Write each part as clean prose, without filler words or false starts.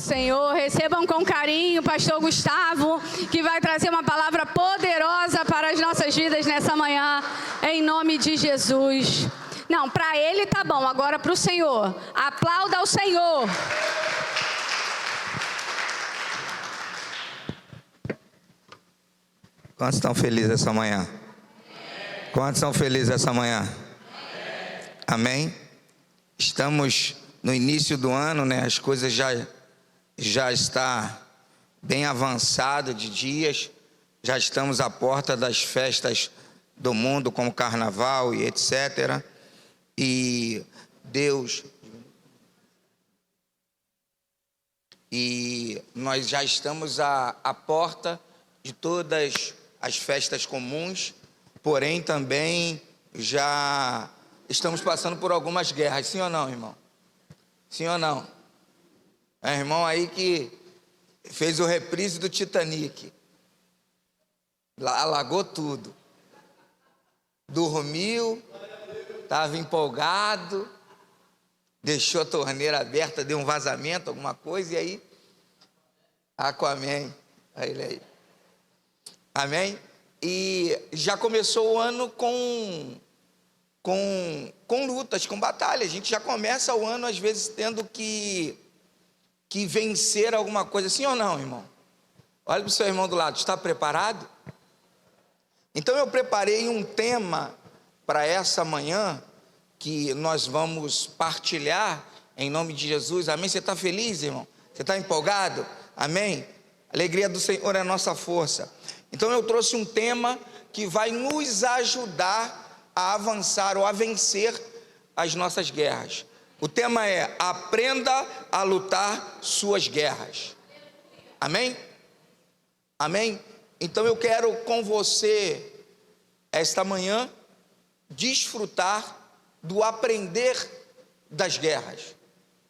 Senhor. Recebam com carinho o pastor Gustavo, que vai trazer uma palavra poderosa para as nossas vidas nessa manhã, em nome de Jesus. Não, para ele tá bom, agora para o Senhor. Aplauda ao Senhor. Quantos estão felizes essa manhã? Quantos estão felizes essa manhã? Amém? Estamos no início do ano, né? As coisas já está bem avançado de dias. Já estamos à porta das festas do mundo, como carnaval e etc. E nós já estamos à porta de todas as festas comuns, porém também já estamos passando por algumas guerras, sim ou não, irmão? Sim ou não? É irmão aí que fez o reprise do Titanic, alagou tudo, dormiu, estava empolgado, deixou a torneira aberta, deu um vazamento, alguma coisa, e aí, Aquaman, aí ele aí. Amém? E já começou o ano com lutas, com batalhas. A gente já começa o ano, às vezes, tendo que vencer alguma coisa. Sim ou não, irmão? Olha para o seu irmão do lado, está preparado? Então eu preparei um tema para essa manhã, que nós vamos partilhar em nome de Jesus. Amém? Você está feliz, irmão? Você está empolgado? Amém? A alegria do Senhor é a nossa força. Então eu trouxe um tema que vai nos ajudar a avançar ou a vencer as nossas guerras. O tema é: aprenda a lutar suas guerras. Amém? Amém? Então eu quero com você, esta manhã, desfrutar do aprender das guerras.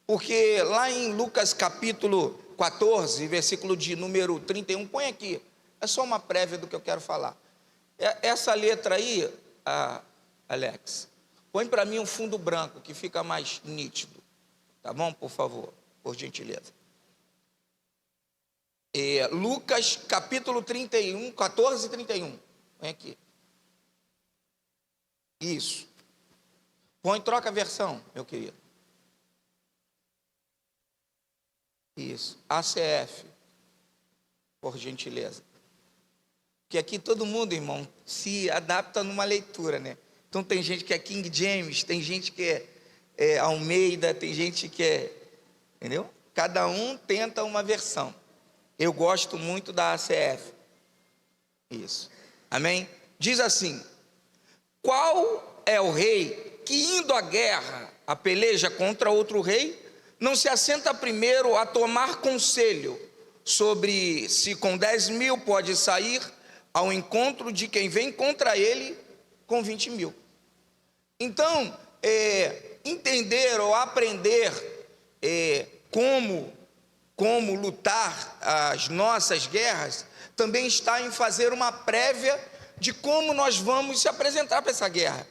Porque lá em Lucas capítulo 14, versículo de número 31, põe aqui. É só uma prévia do que eu quero falar. Essa letra aí, Alex, põe para mim um fundo branco, que fica mais nítido. Tá bom, por favor, por gentileza. Lucas capítulo 31, 14 e 31. Põe aqui. Isso. Troca a versão, meu querido. Isso. ACF, por gentileza. Porque aqui todo mundo, irmão, se adapta numa leitura, né? Então tem gente que é King James, tem gente que é Almeida, tem gente que é... Entendeu? Cada um tenta uma versão. Eu gosto muito da ACF. Isso. Amém? Diz assim: qual é o rei que, indo à guerra, a peleja contra outro rei, não se assenta primeiro a tomar conselho sobre se com 10.000 pode sair ao encontro de quem vem contra ele com 20.000. Então, entender ou aprender como lutar as nossas guerras, também está em fazer uma prévia de como nós vamos se apresentar para essa guerra.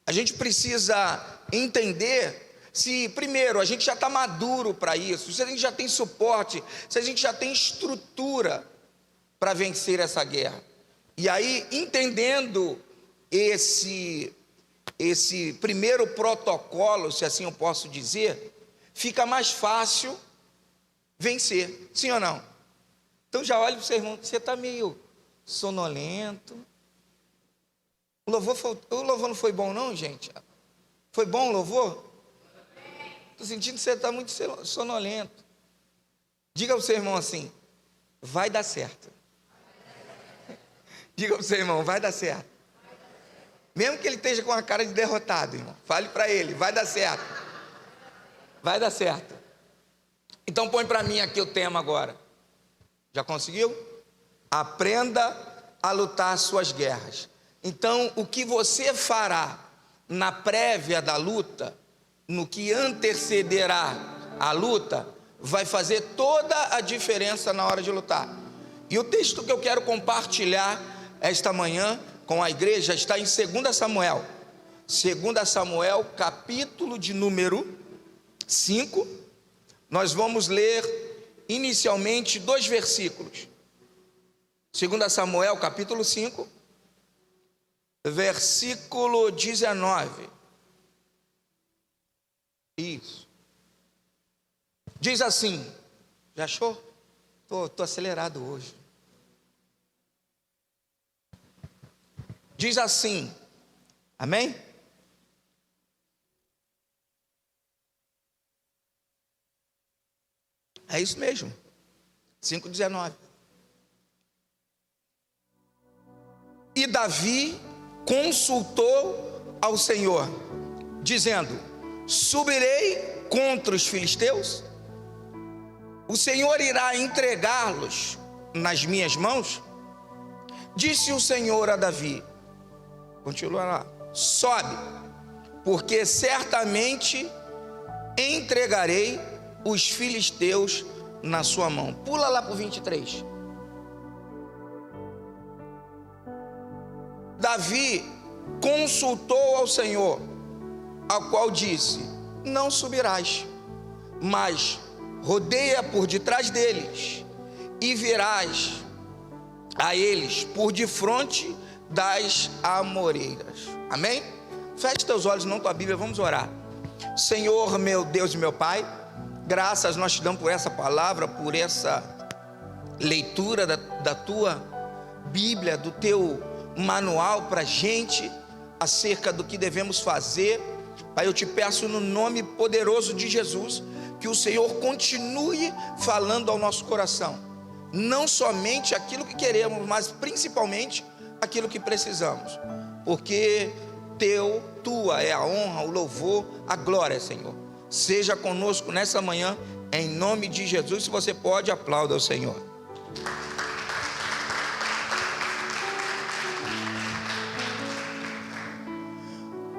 A gente precisa entender se, primeiro, a gente já está maduro para isso, se a gente já tem suporte, se a gente já tem estrutura para vencer essa guerra. E aí, entendendo esse primeiro protocolo, se assim eu posso dizer, fica mais fácil vencer, sim ou não? Então já olha para o seu irmão, você está meio sonolento. O louvor não foi bom não, gente? Foi bom o louvor? Estou sentindo que você está muito sonolento. Diga ao seu irmão assim: vai dar certo. Diga ao seu irmão: vai dar certo. Mesmo que ele esteja com a cara de derrotado, irmão, fale para ele: vai dar certo. Vai dar certo. Então põe para mim aqui o tema agora. Já conseguiu? Aprenda a lutar suas guerras. Então, o que você fará na prévia da luta, no que antecederá a luta, vai fazer toda a diferença na hora de lutar. E o texto que eu quero compartilhar esta manhã com a igreja está em 2 Samuel. 2 Samuel, capítulo de número 5. Nós vamos ler inicialmente 2 versículos. 2 Samuel, capítulo 5, versículo 19. Isso. Diz assim, já achou? Tô acelerado hoje. Diz assim, amém? É isso mesmo, 5,19. E Davi consultou ao Senhor, dizendo: subirei contra os filisteus? O Senhor irá entregá-los nas minhas mãos? Disse o Senhor a Davi, continua lá, sobe, porque certamente entregarei os filisteus na sua mão. Pula lá para o 23. Davi consultou ao Senhor, ao qual disse: não subirás, mas rodeia por detrás deles, e virás a eles por defronte das amoreiras. Amém? Feche teus olhos, não tua Bíblia, vamos orar. Senhor, meu Deus e meu Pai, graças nós te damos por essa palavra, por essa leitura da tua Bíblia, do teu manual para a gente, acerca do que devemos fazer. Pai, eu te peço no nome poderoso de Jesus, que o Senhor continue falando ao nosso coração, não somente aquilo que queremos, mas principalmente aquilo que precisamos, porque tua é a honra, o louvor, a glória, Senhor. Seja conosco nessa manhã, em nome de Jesus. Se você pode, aplauda ao Senhor.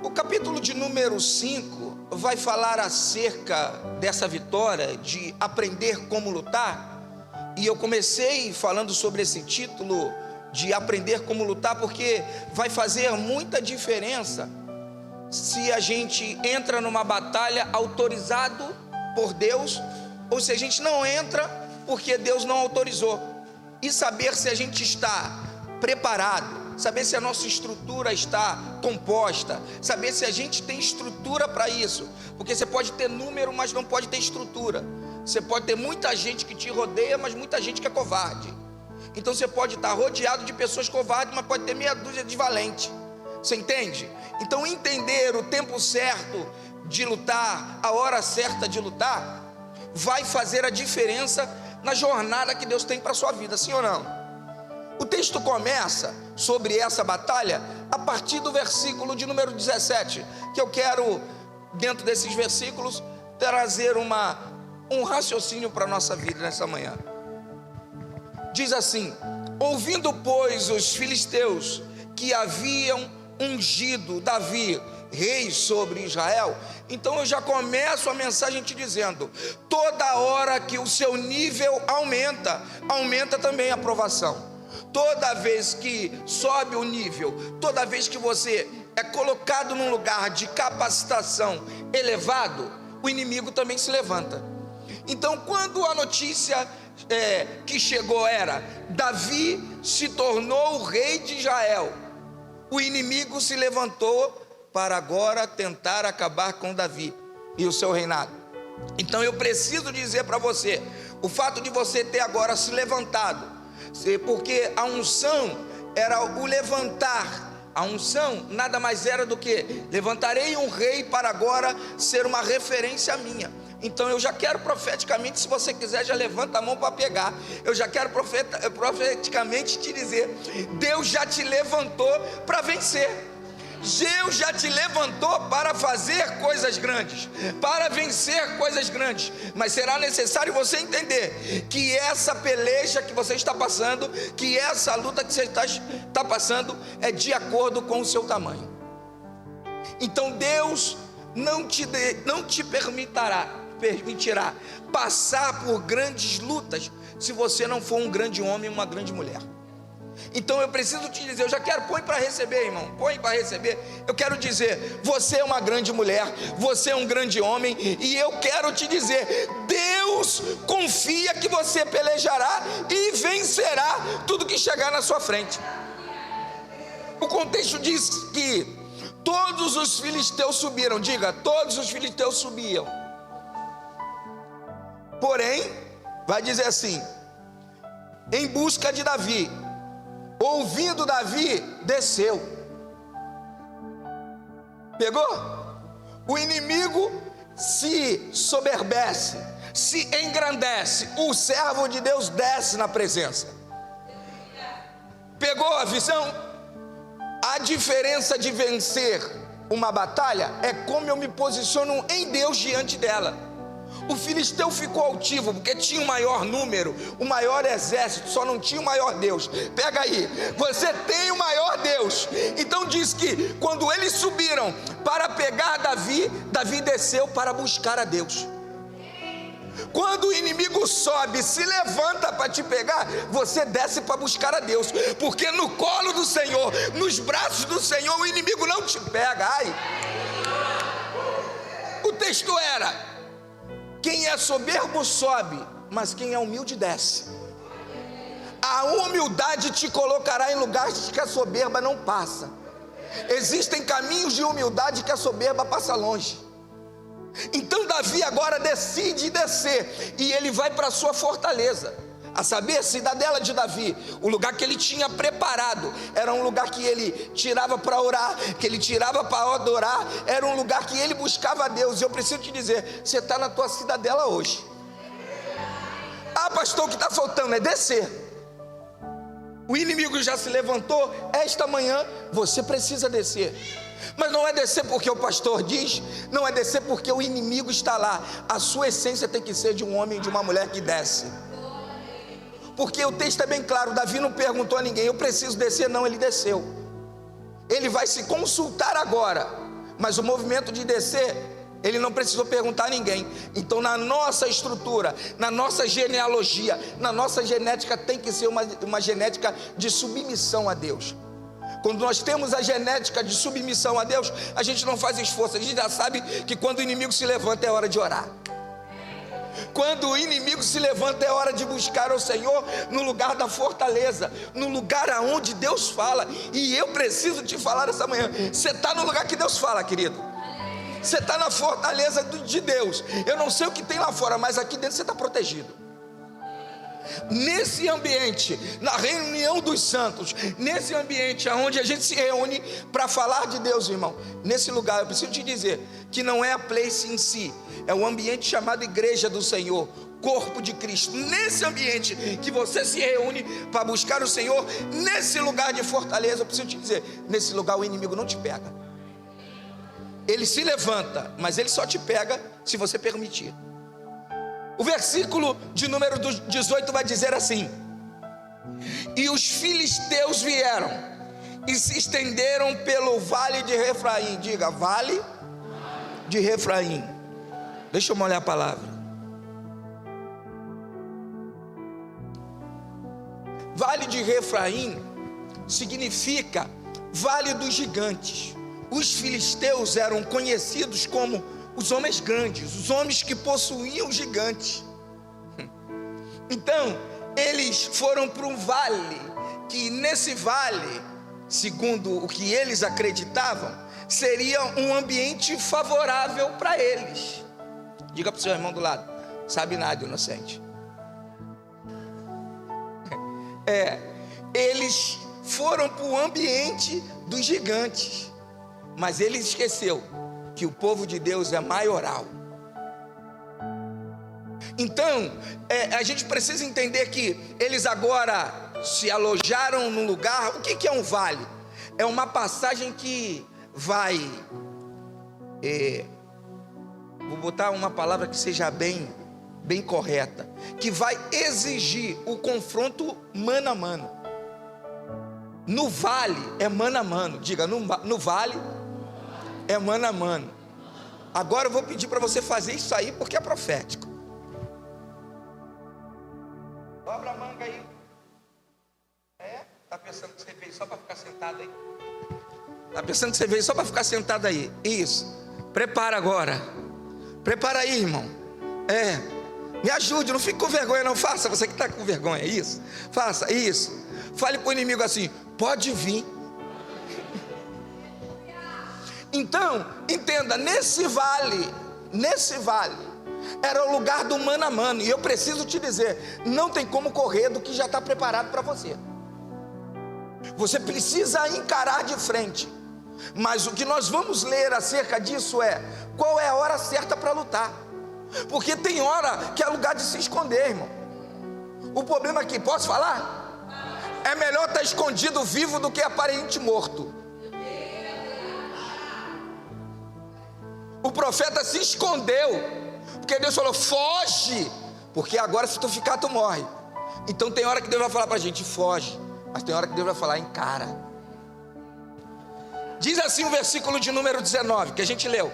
O capítulo de número 5 vai falar acerca dessa vitória, de aprender como lutar. E eu comecei falando sobre esse título de aprender como lutar, porque vai fazer muita diferença se a gente entra numa batalha autorizado por Deus, ou se a gente não entra porque Deus não autorizou. E saber se a gente está preparado, saber se a nossa estrutura está composta, saber se a gente tem estrutura para isso. Porque você pode ter número, mas não pode ter estrutura. Você pode ter muita gente que te rodeia, mas muita gente que é covarde. Então você pode estar rodeado de pessoas covardes, mas pode ter meia dúzia de valente. Você entende? Então entender o tempo certo de lutar, a hora certa de lutar, vai fazer a diferença na jornada que Deus tem para a sua vida, sim ou não? O texto começa sobre essa batalha a partir do versículo de número 17, que eu quero, dentro desses versículos, trazer um raciocínio para a nossa vida nessa manhã. Diz assim: ouvindo, pois, os filisteus que haviam ungido Davi rei sobre Israel. Então eu já começo a mensagem te dizendo: toda hora que o seu nível aumenta, aumenta também a provação. Toda vez que sobe o nível, toda vez que você é colocado num lugar de capacitação elevado, o inimigo também se levanta. Então, quando a notícia que chegou era: Davi se tornou o rei de Israel, o inimigo se levantou para agora tentar acabar com Davi e o seu reinado. Então eu preciso dizer para você, o fato de você ter agora se levantado, porque a unção era o levantar. A unção nada mais era do que: levantarei um rei para agora ser uma referência minha. Então eu já quero profeticamente, se você quiser já levanta a mão para pegar, eu já quero profeticamente te dizer: Deus já te levantou para vencer. Deus já te levantou para fazer coisas grandes, para vencer coisas grandes. Mas será necessário você entender que essa peleja que você está passando, que essa luta que você está passando, é de acordo com o seu tamanho. Então Deus não te permitirá passar por grandes lutas se você não for um grande homem, uma grande mulher. Então eu preciso te dizer, eu já quero, põe para receber, irmão, põe para receber. Eu quero dizer, você é uma grande mulher, você é um grande homem, e eu quero te dizer, Deus confia que você pelejará e vencerá tudo que chegar na sua frente. O contexto diz que todos os filisteus subiram, diga, todos os filisteus subiam. Porém, vai dizer assim, em busca de Davi. Ouvindo Davi, desceu. Pegou? O inimigo se soberbece, se engrandece. O servo de Deus desce na presença. Pegou a visão? A diferença de vencer uma batalha é como eu me posiciono em Deus diante dela. O filisteu ficou altivo porque tinha o maior número, o maior exército, só não tinha o maior Deus. Pega aí, você tem o maior Deus. Então diz que quando eles subiram para pegar Davi, Davi desceu para buscar a Deus. Quando o inimigo sobe, se levanta para te pegar, você desce para buscar a Deus, porque no colo do Senhor, nos braços do Senhor, o inimigo não te pega. Ai. O texto era: quem é soberbo sobe, mas quem é humilde desce. A humildade te colocará em lugares que a soberba não passa. Existem caminhos de humildade que a soberba passa longe. Então Davi agora decide descer, e ele vai para a sua fortaleza, a saber, cidadela de Davi. O lugar que ele tinha preparado era um lugar que ele tirava para orar, que ele tirava para adorar, era um lugar que ele buscava a Deus. E eu preciso te dizer, você está na tua cidadela hoje. Ah, pastor, o que está faltando é descer. O inimigo já se levantou, esta manhã você precisa descer. Mas não é descer porque o pastor diz, não é descer porque o inimigo está lá. A sua essência tem que ser de um homem e de uma mulher que desce. Porque o texto é bem claro, Davi não perguntou a ninguém, eu preciso descer, não, ele desceu. Ele vai se consultar agora, mas o movimento de descer, ele não precisou perguntar a ninguém. Então na nossa estrutura, na nossa genealogia, na nossa genética, tem que ser uma genética de submissão a Deus. Quando nós temos a genética de submissão a Deus, a gente não faz esforço, a gente já sabe que quando o inimigo se levanta é hora de orar. Quando o inimigo se levanta é hora de buscar ao Senhor no lugar da fortaleza, no lugar aonde Deus fala. E eu preciso te falar essa manhã, você está no lugar que Deus fala, querido. Você está na fortaleza de Deus. Eu não sei o que tem lá fora, mas aqui dentro você está protegido. Nesse ambiente, na reunião dos santos, nesse ambiente onde a gente se reúne para falar de Deus, irmão, nesse lugar eu preciso te dizer que não é a place em si, é o ambiente chamado igreja do Senhor, corpo de Cristo. Nesse ambiente que você se reúne para buscar o Senhor, nesse lugar de fortaleza, eu preciso te dizer, nesse lugar o inimigo não te pega. Ele se levanta, mas ele só te pega se você permitir. O versículo de número 18 vai dizer assim: e os filisteus vieram e se estenderam pelo vale de Refraim. Diga, vale de Refraim. Deixa eu molhar a palavra. Vale de Refraim significa vale dos gigantes. Os filisteus eram conhecidos como os homens grandes, os homens que possuíam gigantes. Então, eles foram para um vale, que nesse vale, segundo o que eles acreditavam, seria um ambiente favorável para eles. Diga para o seu irmão do lado, sabe nada, inocente. Eles foram para o ambiente dos gigantes, mas ele esqueceu que o povo de Deus é maioral. Então, a gente precisa entender que eles agora se alojaram num lugar. O que é um vale? É uma passagem que vai, vou botar uma palavra que seja bem correta, que vai exigir o confronto mano a mano. No vale é mano a mano. Diga, no vale é mano a mano. Agora eu vou pedir para você fazer isso aí, porque é profético. Dobra a manga aí. Tá só para ficar sentado aí? Está pensando que você veio só para ficar sentado aí? Isso. Prepara agora. Prepara aí, irmão. Me ajude, não fique com vergonha não. Faça, você que está com vergonha, isso. Faça, isso. Fale para o inimigo assim: pode vir. Então, entenda, nesse vale, era o lugar do mano a mano. E eu preciso te dizer, não tem como correr do que já está preparado para você. Você precisa encarar de frente. Mas o que nós vamos ler acerca disso é: qual é a hora certa para lutar? Porque tem hora que é lugar de se esconder, irmão. O problema aqui, posso falar? É melhor estar escondido vivo do que aparente morto. O profeta se escondeu, porque Deus falou: foge, porque agora se tu ficar tu morre. Então tem hora que Deus vai falar para a gente: foge. Mas tem hora que Deus vai falar: encara. Diz assim o versículo de número 19, que a gente leu: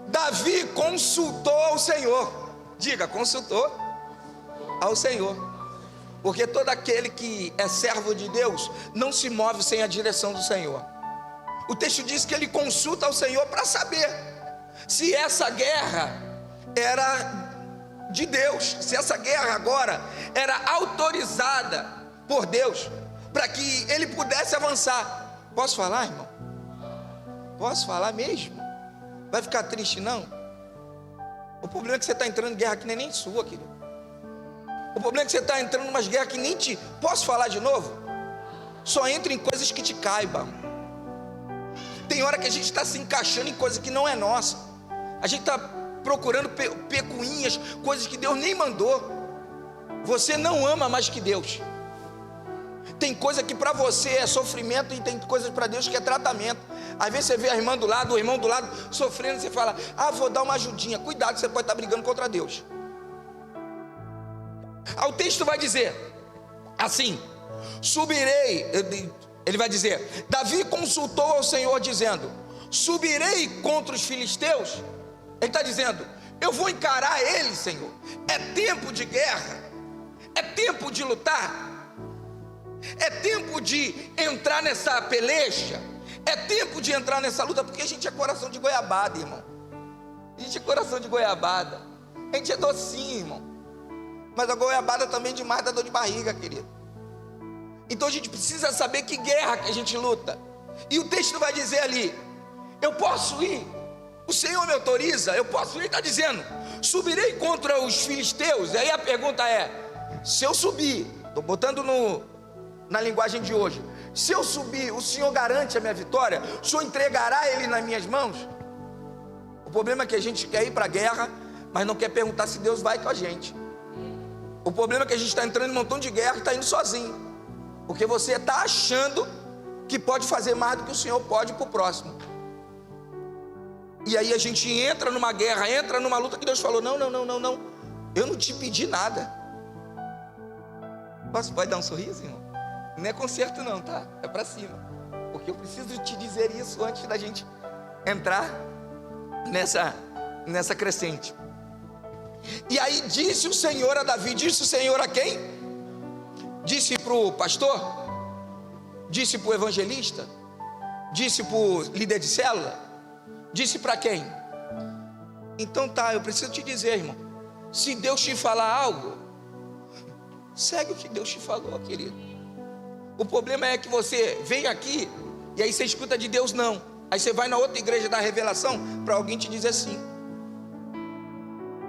Davi consultou ao Senhor. Diga, consultou ao Senhor. Porque todo aquele que é servo de Deus não se move sem a direção do Senhor. O texto diz que ele consulta ao Senhor para saber se essa guerra era de Deus, se essa guerra agora era autorizada por Deus, para que ele pudesse avançar. Posso falar, irmão? Posso falar mesmo? Vai ficar triste não? O problema é que você está entrando em guerra que nem sua, querido. O problema é que você está entrando em umas guerras que nem te... Posso falar de novo? Só entra em coisas que te caibam. Tem hora que a gente está se encaixando em coisa que não é nossa. A gente está procurando pecuinhas, coisas que Deus nem mandou. Você não ama mais que Deus. Tem coisa que para você é sofrimento e tem coisas para Deus que é tratamento. Às vezes você vê a irmã do lado, o irmão do lado sofrendo, você fala: vou dar uma ajudinha. Cuidado, você pode estar brigando contra Deus. O texto vai dizer assim: subirei. Ele vai dizer: Davi consultou ao Senhor dizendo: subirei contra os filisteus. Ele está dizendo: eu vou encarar eles, Senhor. É tempo de guerra, é tempo de lutar, é tempo de entrar nessa peleja, é tempo de entrar nessa luta. Porque a gente é coração de goiabada, irmão. A gente é coração de goiabada. A gente é docinho, irmão. Mas a goiabada também demais dá dor de barriga, querido. Então a gente precisa saber que guerra que a gente luta. E o texto vai dizer ali: eu posso ir, o Senhor me autoriza, eu posso ir. Está dizendo: subirei contra os filisteus. E aí a pergunta é: se eu subir, estou botando na linguagem de hoje, se eu subir, o Senhor garante a minha vitória? O Senhor entregará ele nas minhas mãos? O problema é que a gente quer ir para a guerra, mas não quer perguntar se Deus vai com a gente. O problema é que a gente está entrando em um montão de guerra e está indo sozinho, porque você está achando que pode fazer mais do que o Senhor pode para o próximo. E aí a gente entra numa guerra, entra numa luta que Deus falou: não, eu não te pedi nada. Pode dar um sorriso, irmão? Não é conserto não, tá? É para cima. Porque eu preciso te dizer isso antes da gente entrar nessa crescente. E aí disse o Senhor a Davi. Disse o Senhor a quem? Disse para o pastor? Disse para o evangelista? Disse para o líder de célula? Disse para quem? Então tá, eu preciso te dizer, irmão, se Deus te falar algo, segue o que Deus te falou, querido. O problema é que você vem aqui e aí você escuta de Deus não. Aí você vai na outra igreja da revelação para alguém te dizer sim,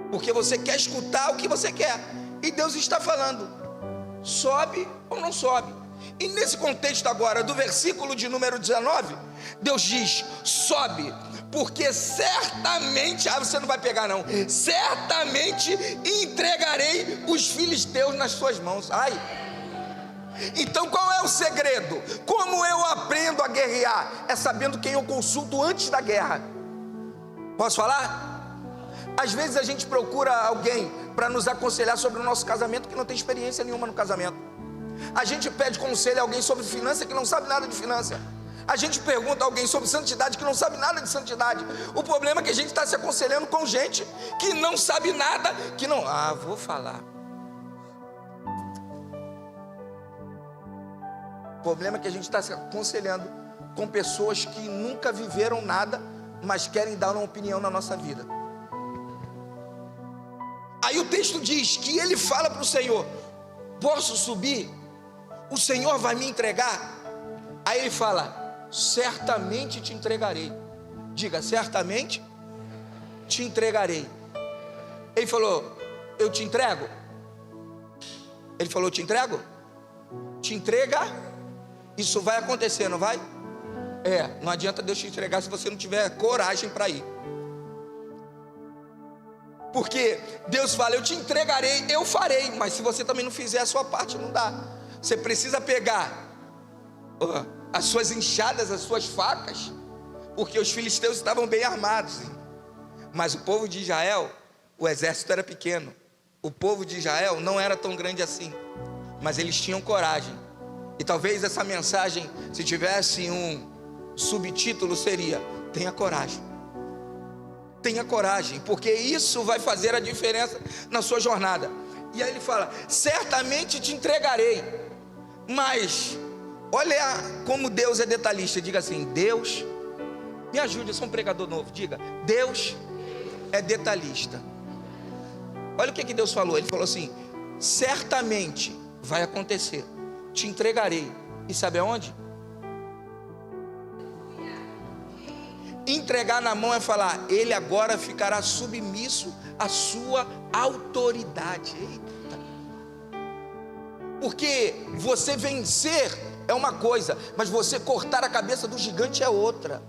porque você quer escutar o que você quer. E Deus está falando: sobe ou não sobe. E nesse contexto agora do versículo de número 19, Deus diz: sobe, porque certamente, você não vai pegar não, certamente entregarei os filisteus nas suas mãos. Então qual é o segredo? Como eu aprendo a guerrear? É sabendo quem eu consulto antes da guerra. Posso falar? Às vezes a gente procura alguém para nos aconselhar sobre o nosso casamento que não tem experiência nenhuma no casamento. A gente pede conselho a alguém sobre finança que não sabe nada de finança. A gente pergunta a alguém sobre santidade que não sabe nada de santidade. O problema é que a gente está se aconselhando com gente que não sabe nada, que não... Ah, vou falar. O problema é que a gente está se aconselhando com pessoas que nunca viveram nada, mas querem dar uma opinião na nossa vida. Aí o texto diz que ele fala para o Senhor: posso subir? O Senhor vai me entregar? Aí ele fala: certamente te entregarei. Diga: certamente te entregarei. Ele falou: eu te entrego? Ele falou: te entrego? Te entrega? Isso vai acontecer, não vai? Não adianta Deus te entregar se você não tiver coragem para ir. Porque Deus fala: eu te entregarei, eu farei. Mas se você também não fizer a sua parte, não dá. Você precisa pegar as suas enxadas, as suas facas, porque os filisteus estavam bem armados. Mas o povo de Israel, o exército era pequeno. O povo de Israel não era tão grande assim, mas eles tinham coragem. E talvez essa mensagem, se tivesse um subtítulo, seria: tenha coragem. Tenha coragem, porque isso vai fazer a diferença na sua jornada. E aí ele fala: certamente te entregarei. Mas olha como Deus é detalhista. Diga assim: Deus, me ajude, eu sou um pregador novo. Diga: Deus é detalhista. Olha o que Deus falou. Ele falou assim: certamente vai acontecer, te entregarei. E sabe aonde? Entregar na mão é falar: ele agora ficará submisso à sua autoridade. Eita. Porque você vencer é uma coisa, mas você cortar a cabeça do gigante é outra.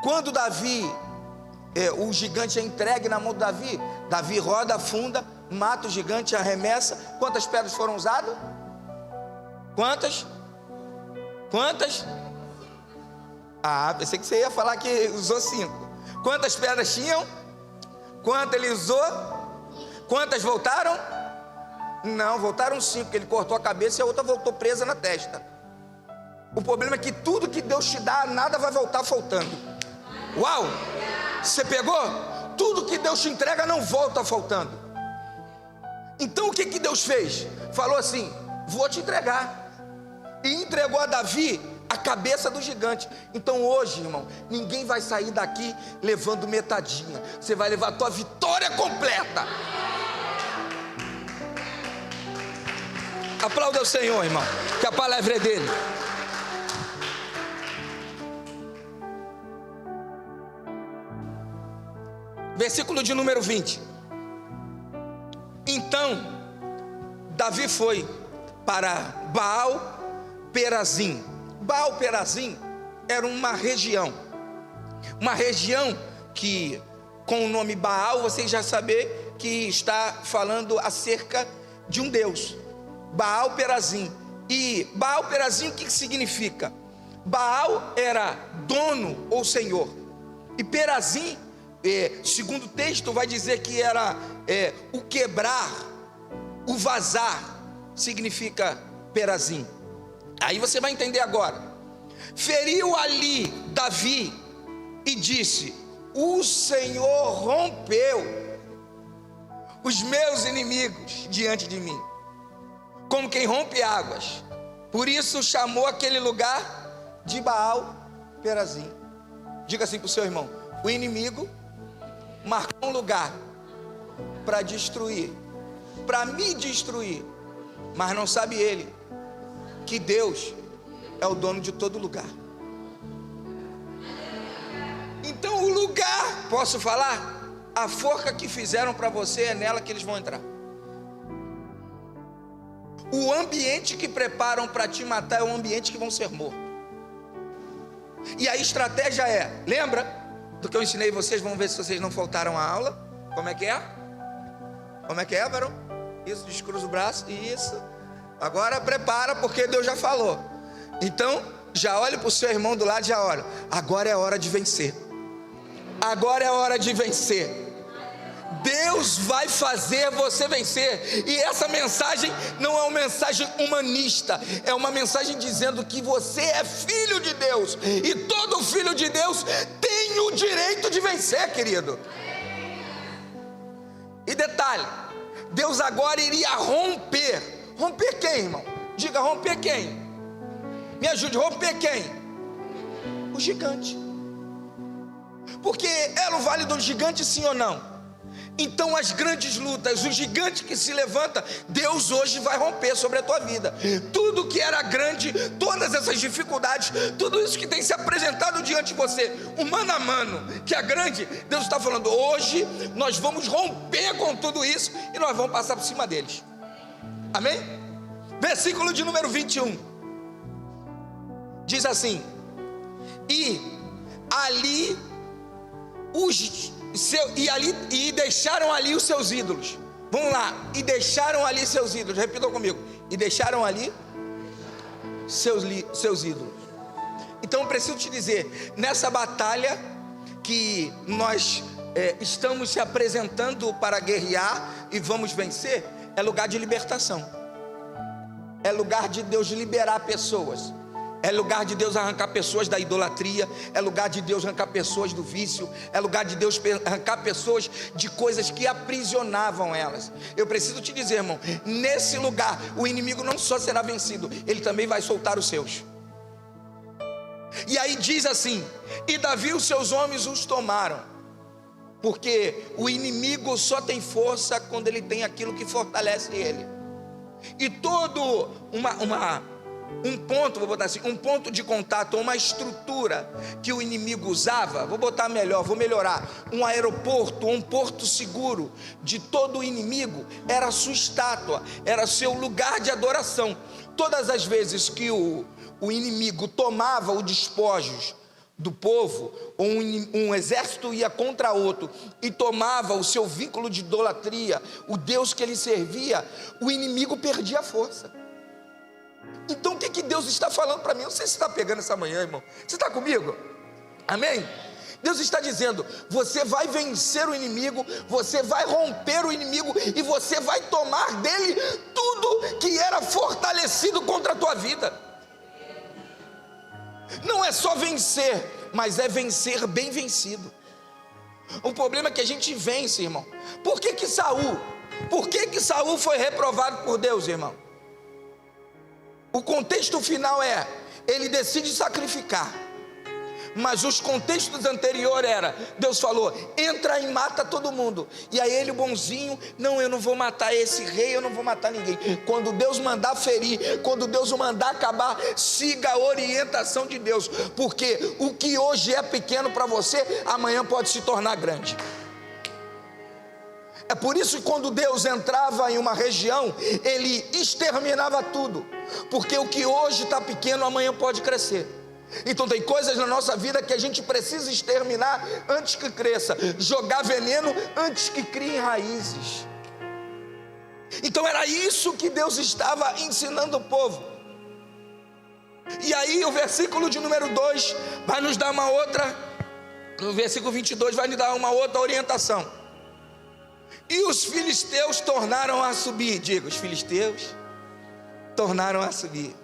Quando o gigante é entregue na mão de Davi, Davi roda a funda, mata o gigante, arremessa. Quantas pedras foram usadas? Quantas? Pensei que você ia falar que usou 5. Quantas pedras tinham? Quantas ele usou? Quantas voltaram? Não, voltaram 5, porque ele cortou a cabeça e a outra voltou presa na testa. O problema é que tudo que Deus te dá, nada vai voltar faltando. Uau! Você pegou? Tudo que Deus te entrega não volta faltando. Então o que Deus fez? Falou assim: vou te entregar. E entregou a Davi a cabeça do gigante. Então hoje, irmão, ninguém vai sair daqui levando metadinha. Você vai levar a tua vitória completa. Aplauda o Senhor, irmão, que a palavra é dele. Versículo de número 20. Então Davi foi para Baal-Perazim. Baal-Perazim era uma região que, com o nome Baal, vocês já sabem que está falando acerca de um Deus. Baal-Perazim. E Baal-Perazim, o que significa? Baal era dono ou senhor, e Perazim, segundo o texto, vai dizer que era o quebrar, o vazar, significa Perazim. Aí você vai entender agora. Feriu ali Davi e disse: o Senhor rompeu os meus inimigos diante de mim, como quem rompe águas. Por isso chamou aquele lugar de Baal-Perazim. Diga assim para o seu irmão: o inimigo marcou um lugar para destruir, para me destruir, mas não sabe ele que Deus é o dono de todo lugar. Então o lugar, posso falar? A forca que fizeram para você é nela que eles vão entrar. O ambiente que preparam para te matar é o ambiente que vão ser mortos. E a estratégia lembra do que eu ensinei vocês? Vamos ver se vocês não faltaram a aula. Como é que é? Como é que é, varão? Isso, descruza o braço, isso. Agora prepara, porque Deus já falou. Então, já olhe para o seu irmão do lado, já olha. Agora é hora de vencer. Agora é hora de vencer. Deus vai fazer você vencer. E essa mensagem não é uma mensagem humanista, é uma mensagem dizendo que você é filho de Deus, e todo filho de Deus tem o direito de vencer, querido. E detalhe, Deus agora iria romper. Romper quem, irmão? Diga, romper quem? Me ajude, romper quem? O gigante. Porque era o vale do gigante, sim ou não? Então as grandes lutas, o gigante que se levanta, Deus hoje vai romper sobre a tua vida. Tudo que era grande, todas essas dificuldades, tudo isso que tem se apresentado diante de você, o mano a mano, que é grande, Deus está falando, hoje nós vamos romper com tudo isso e nós vamos passar por cima deles. Amém? Versículo de número 21 diz assim: e deixaram ali os seus ídolos. Vamos lá, e deixaram ali seus ídolos. Repitam comigo: e deixaram ali seus ídolos. Então eu preciso te dizer, nessa batalha que nós estamos se apresentando para guerrear e vamos vencer, é lugar de libertação, é lugar de Deus liberar pessoas, é lugar de Deus arrancar pessoas da idolatria, é lugar de Deus arrancar pessoas do vício, é lugar de Deus arrancar pessoas de coisas que aprisionavam elas. Eu preciso te dizer, irmão, nesse lugar o inimigo não só será vencido, ele também vai soltar os seus. E aí diz assim: e Davi e os seus homens os tomaram, porque o inimigo só tem força quando ele tem aquilo que fortalece ele. E todo um ponto, vou botar assim, um ponto de contato, uma estrutura que o inimigo usava, vou botar melhor, vou melhorar, um aeroporto, um porto seguro de todo o inimigo, era a sua estátua, era seu lugar de adoração. Todas as vezes que o inimigo tomava os despojos do povo, ou um exército ia contra outro e tomava o seu vínculo de idolatria, o Deus que ele servia, o inimigo perdia a força. Então o que Deus está falando para mim? Não sei se você está pegando essa manhã, irmão. Você está comigo? Amém? Deus está dizendo: você vai vencer o inimigo, você vai romper o inimigo e você vai tomar dele tudo que era fortalecido contra a tua vida. Não é só vencer, mas é vencer bem vencido. O problema é que a gente vence, irmão. Por que Saul foi reprovado por Deus, irmão? O contexto final é, ele decide sacrificar. Mas os contextos anteriores era, Deus falou, entra e mata todo mundo. E aí ele, o bonzinho, não, eu não vou matar esse rei, eu não vou matar ninguém. Quando Deus mandar ferir, quando Deus o mandar acabar, siga a orientação de Deus. Porque o que hoje é pequeno para você, amanhã pode se tornar grande. É por isso que quando Deus entrava em uma região, ele exterminava tudo. Porque o que hoje está pequeno, amanhã pode crescer. Então tem coisas na nossa vida que a gente precisa exterminar antes que cresça, jogar veneno antes que crie raízes. Então era isso que Deus estava ensinando o povo. E aí o versículo de número 2 vai nos dar uma outra, no versículo 22 vai nos dar uma outra orientação. E os filisteus tornaram a subir. Diga, os filisteus tornaram a subir.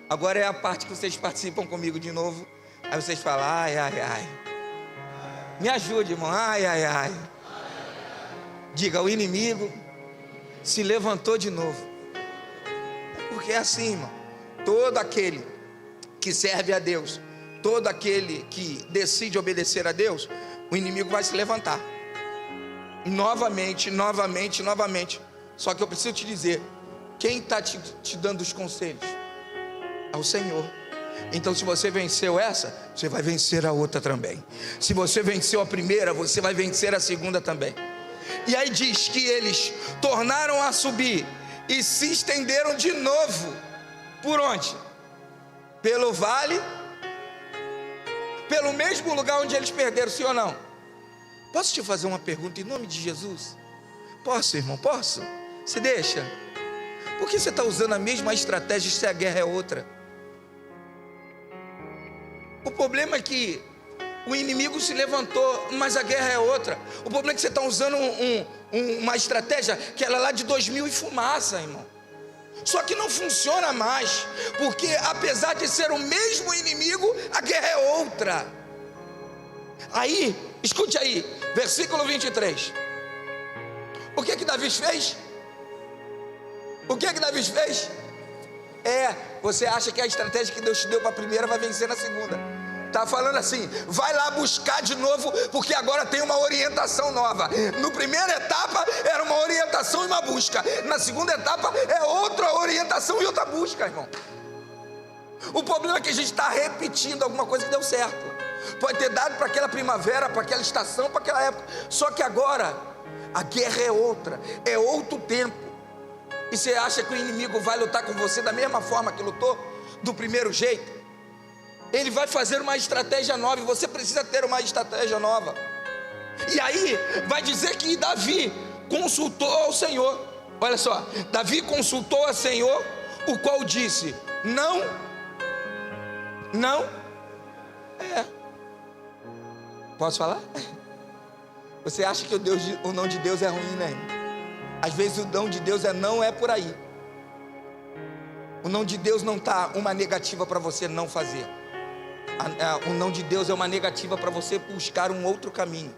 Agora é a parte que vocês participam comigo de novo. Aí vocês falam, ai, ai, ai. Me ajude, irmão, ai, ai, ai. Diga, o inimigo se levantou de novo. Porque é assim, irmão. Todo aquele que serve a Deus, todo aquele que decide obedecer a Deus, o inimigo vai se levantar. Novamente. Só que eu preciso te dizer, quem está te dando os conselhos? É o Senhor. Então se você venceu essa, você vai vencer a outra também. Se você venceu a primeira, você vai vencer a segunda também. E aí diz que eles tornaram a subir e se estenderam de novo. Por onde? Pelo vale, pelo mesmo lugar onde eles perderam, sim ou não? Posso te fazer uma pergunta em nome de Jesus? Posso, irmão? Posso? Você deixa? Por que você está usando a mesma estratégia se a guerra é outra? O problema é que o inimigo se levantou, mas a guerra é outra. O problema é que você está usando uma estratégia que ela é lá de 2000 e fumaça, irmão. Só que não funciona mais, porque apesar de ser o mesmo inimigo, a guerra é outra. Aí, escute aí, versículo 23. O que Davi fez? O que Davi fez? Você acha que a estratégia que Deus te deu para a primeira vai vencer na segunda. Está falando assim, vai lá buscar de novo, porque agora tem uma orientação nova. No primeira etapa era uma orientação e uma busca. Na segunda etapa é outra orientação e outra busca, irmão. O problema é que a gente está repetindo alguma coisa que deu certo. Pode ter dado para aquela primavera, para aquela estação, para aquela época. Só que agora a guerra é outra, é outro tempo. E você acha que o inimigo vai lutar com você da mesma forma que lutou? Do primeiro jeito? Ele vai fazer uma estratégia nova, e você precisa ter uma estratégia nova. E aí vai dizer que Davi consultou ao Senhor. Olha só, Davi consultou ao Senhor, o qual disse: não. Posso falar? Você acha que o não de Deus é ruim, né? Às vezes o não de Deus não é por aí. O não de Deus não está uma negativa para você não fazer. O não de Deus é uma negativa para você buscar um outro caminho.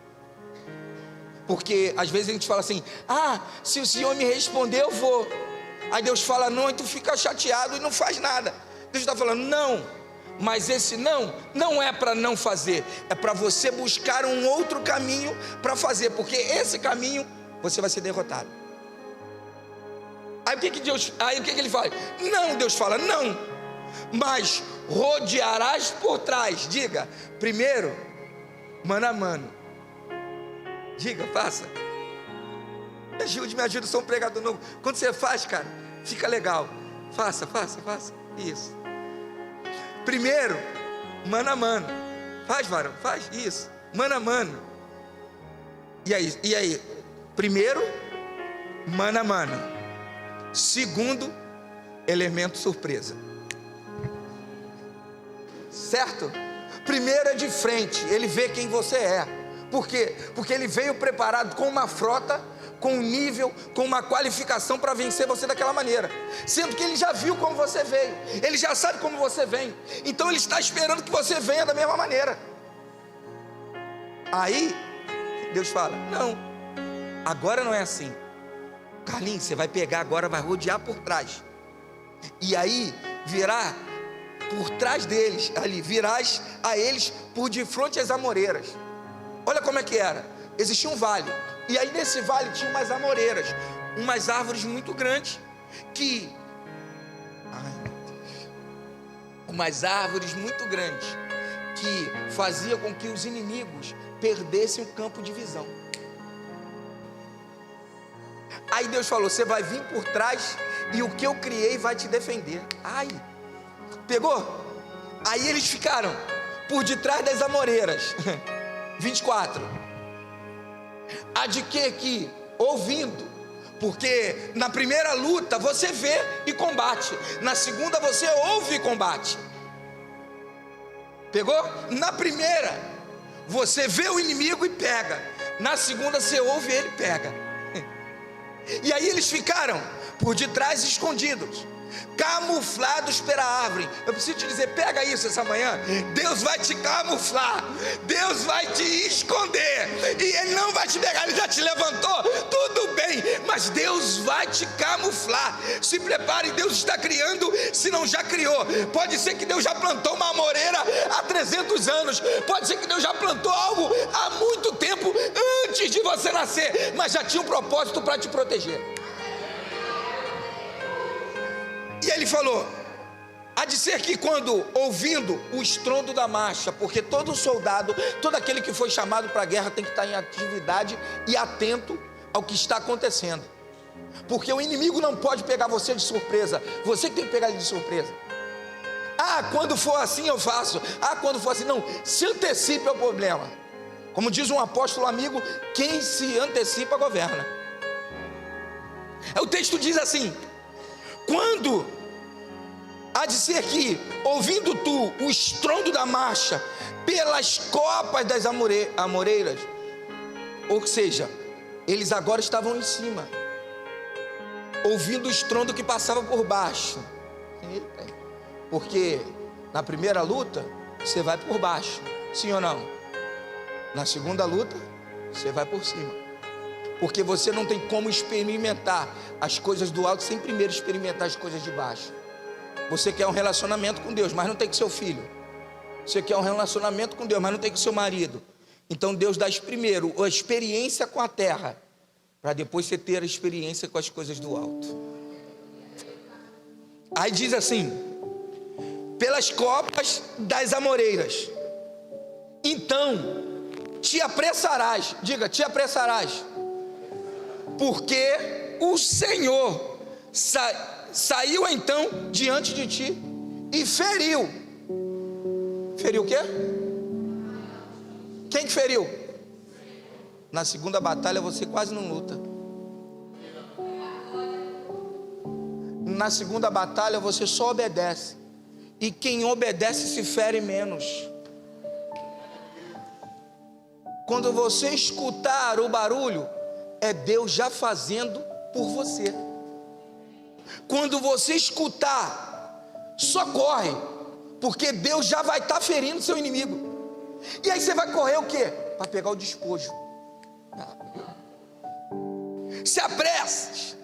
Porque às vezes a gente fala assim: se o Senhor me responder, eu vou. Aí Deus fala não, e tu fica chateado e não faz nada. Deus está falando não, mas esse não é para não fazer, é para você buscar um outro caminho para fazer, porque esse caminho você vai ser derrotado. Aí o que ele fala? Não, Deus fala não, mas rodearás por trás. Diga, primeiro, mano a mano. Diga, faça. Me ajude, eu sou um pregador novo. Quando você faz, cara, fica legal. Faça. Isso. Primeiro, mano a mano. Faz, varão, faz isso. Mano a mano. E aí? Primeiro, mano a mano. Segundo, elemento surpresa. Certo? Primeiro é de frente, ele vê quem você é. Por quê? Porque ele veio preparado com uma frota, com um nível, com uma qualificação para vencer você daquela maneira. Sendo que ele já viu como você veio, ele já sabe como você vem. Então ele está esperando que você venha da mesma maneira. Aí Deus fala: não, agora não é assim. Carlinhos, você vai pegar agora, vai rodear por trás. E aí virá por trás deles, ali, virás a eles por de frente às amoreiras. Olha como é que era. Existia um vale, e aí nesse vale tinha umas amoreiras, umas árvores muito grandes, umas árvores muito grandes, que fazia com que os inimigos perdessem o campo de visão. Aí Deus falou: você vai vir por trás, e o que eu criei vai te defender. Pegou? Aí eles ficaram por detrás das amoreiras. 24. A de que? Ouvindo. Porque na primeira luta você vê e combate, na segunda você ouve e combate. Pegou? Na primeira você vê o inimigo e pega, na segunda você ouve e ele pega. E aí eles ficaram por detrás escondidos, camuflados pela árvore. Eu preciso te dizer, pega isso essa manhã. Deus vai te camuflar, Deus vai te esconder, e Ele não vai te pegar. Ele já te levantou, tudo bem, mas Deus vai te camuflar. Se prepare, Deus está criando, se não já criou. Pode ser que Deus já plantou uma amoreira há 300 anos, pode ser que Deus já plantou algo há muito tempo antes de você nascer, mas já tinha um propósito para te proteger. E ele falou: há de ser que quando ouvindo o estrondo da marcha, porque todo soldado, todo aquele que foi chamado para a guerra tem que estar em atividade e atento ao que está acontecendo, porque o inimigo não pode pegar você de surpresa, você que tem que pegar ele de surpresa. Quando for assim eu faço, quando for assim, não, se antecipe ao problema. Como diz um apóstolo amigo, quem se antecipa governa. O texto diz assim: quando há de ser que, ouvindo tu o estrondo da marcha pelas copas das amoreiras, ou seja, eles agora estavam em cima, ouvindo o estrondo que passava por baixo. Porque na primeira luta você vai por baixo, sim ou não? Na segunda luta você vai por cima, porque você não tem como experimentar as coisas do alto sem primeiro experimentar as coisas de baixo. Você quer um relacionamento com Deus, mas não tem com seu filho. Você quer um relacionamento com Deus, mas não tem com seu marido. Então Deus dá primeiro a experiência com a terra, para depois você ter a experiência com as coisas do alto. Aí diz assim: pelas copas das amoreiras, então te apressarás. Diga, te apressarás, porque o Senhor saiu então diante de ti e feriu. Feriu o quê? Quem que feriu? Na segunda batalha você quase não luta. Na segunda batalha você só obedece. E quem obedece se fere menos. Quando você escutar o barulho, é Deus já fazendo por você. Quando você escutar, só corre, porque Deus já vai estar ferindo seu inimigo. E aí você vai correr o quê? Para pegar o despojo. Se apresse,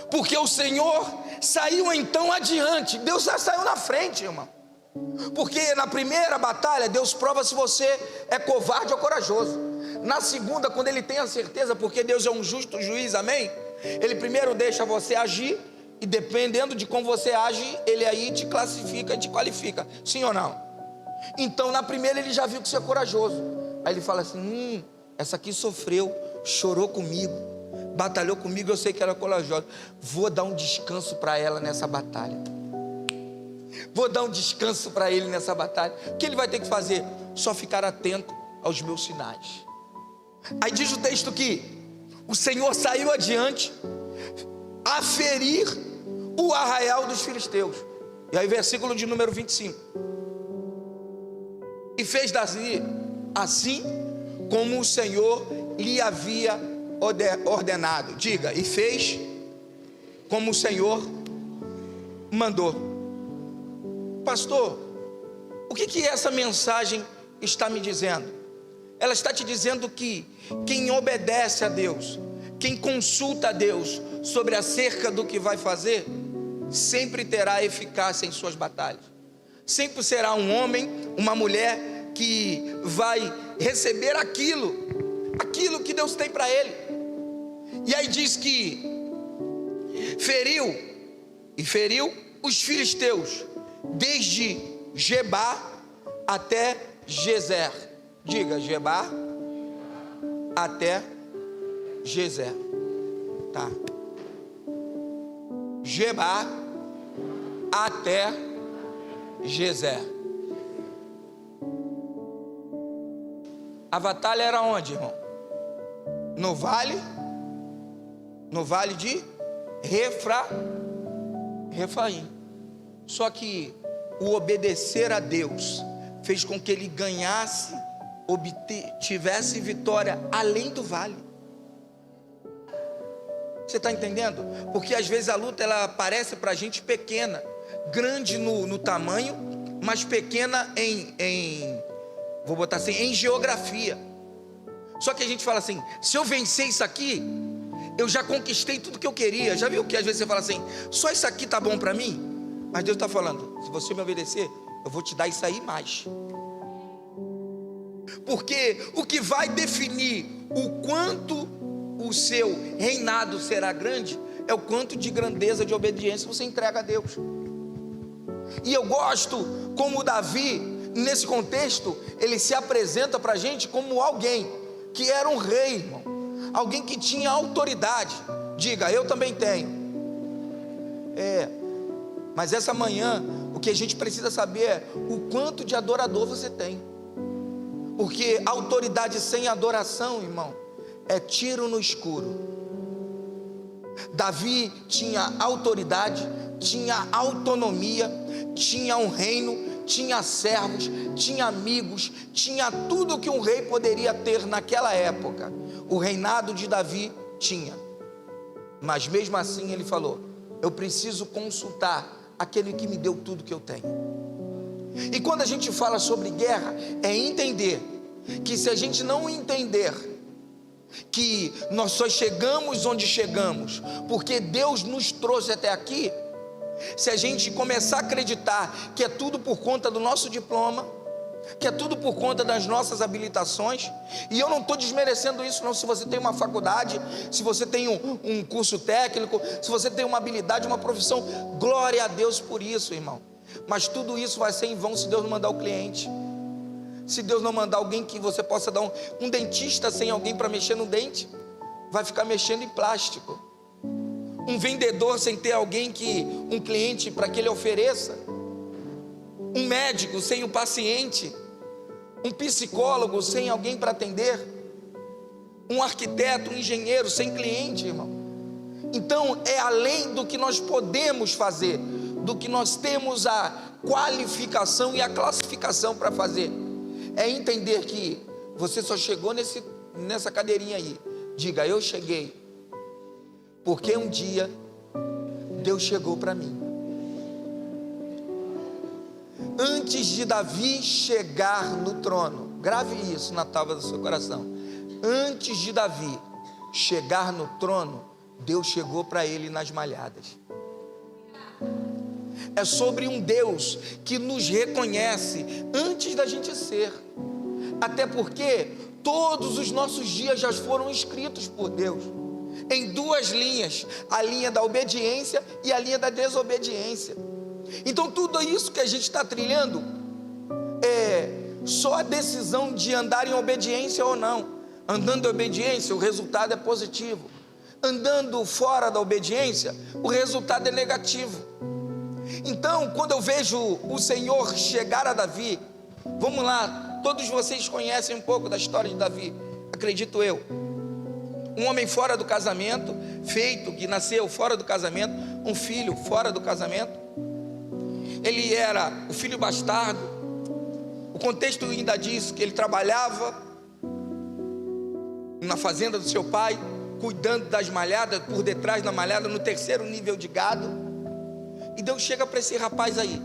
porque o Senhor saiu então adiante. Deus já saiu na frente, irmão. Porque na primeira batalha Deus prova se você é covarde ou corajoso. Na segunda, quando Ele tem a certeza, porque Deus é um justo juiz, amém? Ele primeiro deixa você agir, e dependendo de como você age, Ele aí te classifica e te qualifica, sim ou não? Então na primeira Ele já viu que você é corajoso. Aí Ele fala assim: essa aqui sofreu, chorou comigo, batalhou comigo, eu sei que ela é corajosa. Vou dar um descanso para ela nessa batalha. Vou dar um descanso para ele nessa batalha. O que ele vai ter que fazer? Só ficar atento aos meus sinais. Aí diz o texto que o Senhor saiu adiante a ferir o arraial dos filisteus. E aí versículo de número 25. E fez Davi assim como o Senhor lhe havia ordenado. Diga, e fez como o Senhor mandou. Pastor, o que essa mensagem está me dizendo? Ela está te dizendo que quem obedece a Deus, quem consulta a Deus sobre acerca do que vai fazer, sempre terá eficácia em suas batalhas. Sempre será um homem, uma mulher que vai receber aquilo que Deus tem para ele. E aí diz que feriu os filisteus, desde Gebá até Gezer. Diga, Gebá até Gezer. Tá. Gebá até Gezer. A batalha era onde, irmão? No vale de Refaim. Só que o obedecer a Deus fez com que ele ganhasse, tivesse vitória além do vale. Você está entendendo? Porque às vezes a luta ela parece para a gente pequena, grande no tamanho, mas pequena vou botar assim, em geografia. Só que a gente fala assim: se eu vencer isso aqui, eu já conquistei tudo que eu queria. Já viu que às vezes você fala assim: só isso aqui tá bom para mim? Mas Deus está falando: se você me obedecer, eu vou te dar isso aí mais. Porque o que vai definir o quanto o seu reinado será grande é o quanto de grandeza, de obediência você entrega a Deus. E eu gosto como Davi, nesse contexto, ele se apresenta para a gente como alguém que era um rei, irmão. Alguém que tinha autoridade. Diga, eu também tenho. Mas essa manhã, o que a gente precisa saber é o quanto de adorador você tem. Porque autoridade sem adoração, irmão, é tiro no escuro. Davi tinha autoridade, tinha autonomia, tinha um reino, tinha servos, tinha amigos, tinha tudo que um rei poderia ter naquela época. O reinado de Davi tinha. Mas mesmo assim ele falou: eu preciso consultar aquele que me deu tudo que eu tenho. E quando a gente fala sobre guerra, é entender que se a gente não entender que nós só chegamos onde chegamos porque Deus nos trouxe até aqui, Se a gente começar a acreditar que é tudo por conta do nosso diploma, que é tudo por conta das nossas habilitações, e eu não estou desmerecendo isso não, se você tem uma faculdade, se você tem um curso técnico, se você tem uma habilidade, uma profissão, glória a Deus por isso, irmão. Mas tudo isso vai ser em vão se Deus não mandar o cliente, se Deus não mandar alguém que você possa dar um dentista sem alguém para mexer no dente, vai ficar mexendo em plástico. Um vendedor sem ter alguém um cliente para que ele ofereça, um médico sem o paciente, um psicólogo sem alguém para atender, um arquiteto, um engenheiro sem cliente, irmão. Então é além do que nós podemos fazer, do que nós temos a qualificação e a classificação para fazer. É entender que você só chegou nessa cadeirinha aí. Diga, eu cheguei porque um dia Deus chegou para mim. Antes de Davi chegar no trono, grave isso na tábua do seu coração. Antes de Davi chegar no trono, Deus chegou para ele nas malhadas. É sobre um Deus que nos reconhece antes da gente ser. Até porque todos os nossos dias já foram escritos por Deus em duas linhas, a linha da obediência e a linha da desobediência. Então tudo isso que a gente está trilhando é só a decisão de andar em obediência ou não. Andando em obediência, o resultado é positivo. Andando fora da obediência, o resultado é negativo. Então, quando eu vejo o Senhor chegar a Davi, vamos lá, todos vocês conhecem um pouco da história de Davi, acredito eu. Um homem fora do casamento, que nasceu fora do casamento, um filho fora do casamento. Ele era o filho bastardo. O contexto ainda diz que ele trabalhava na fazenda do seu pai, cuidando das malhadas, por detrás da malhada, no terceiro nível de gado. E Deus chega para esse rapaz aí,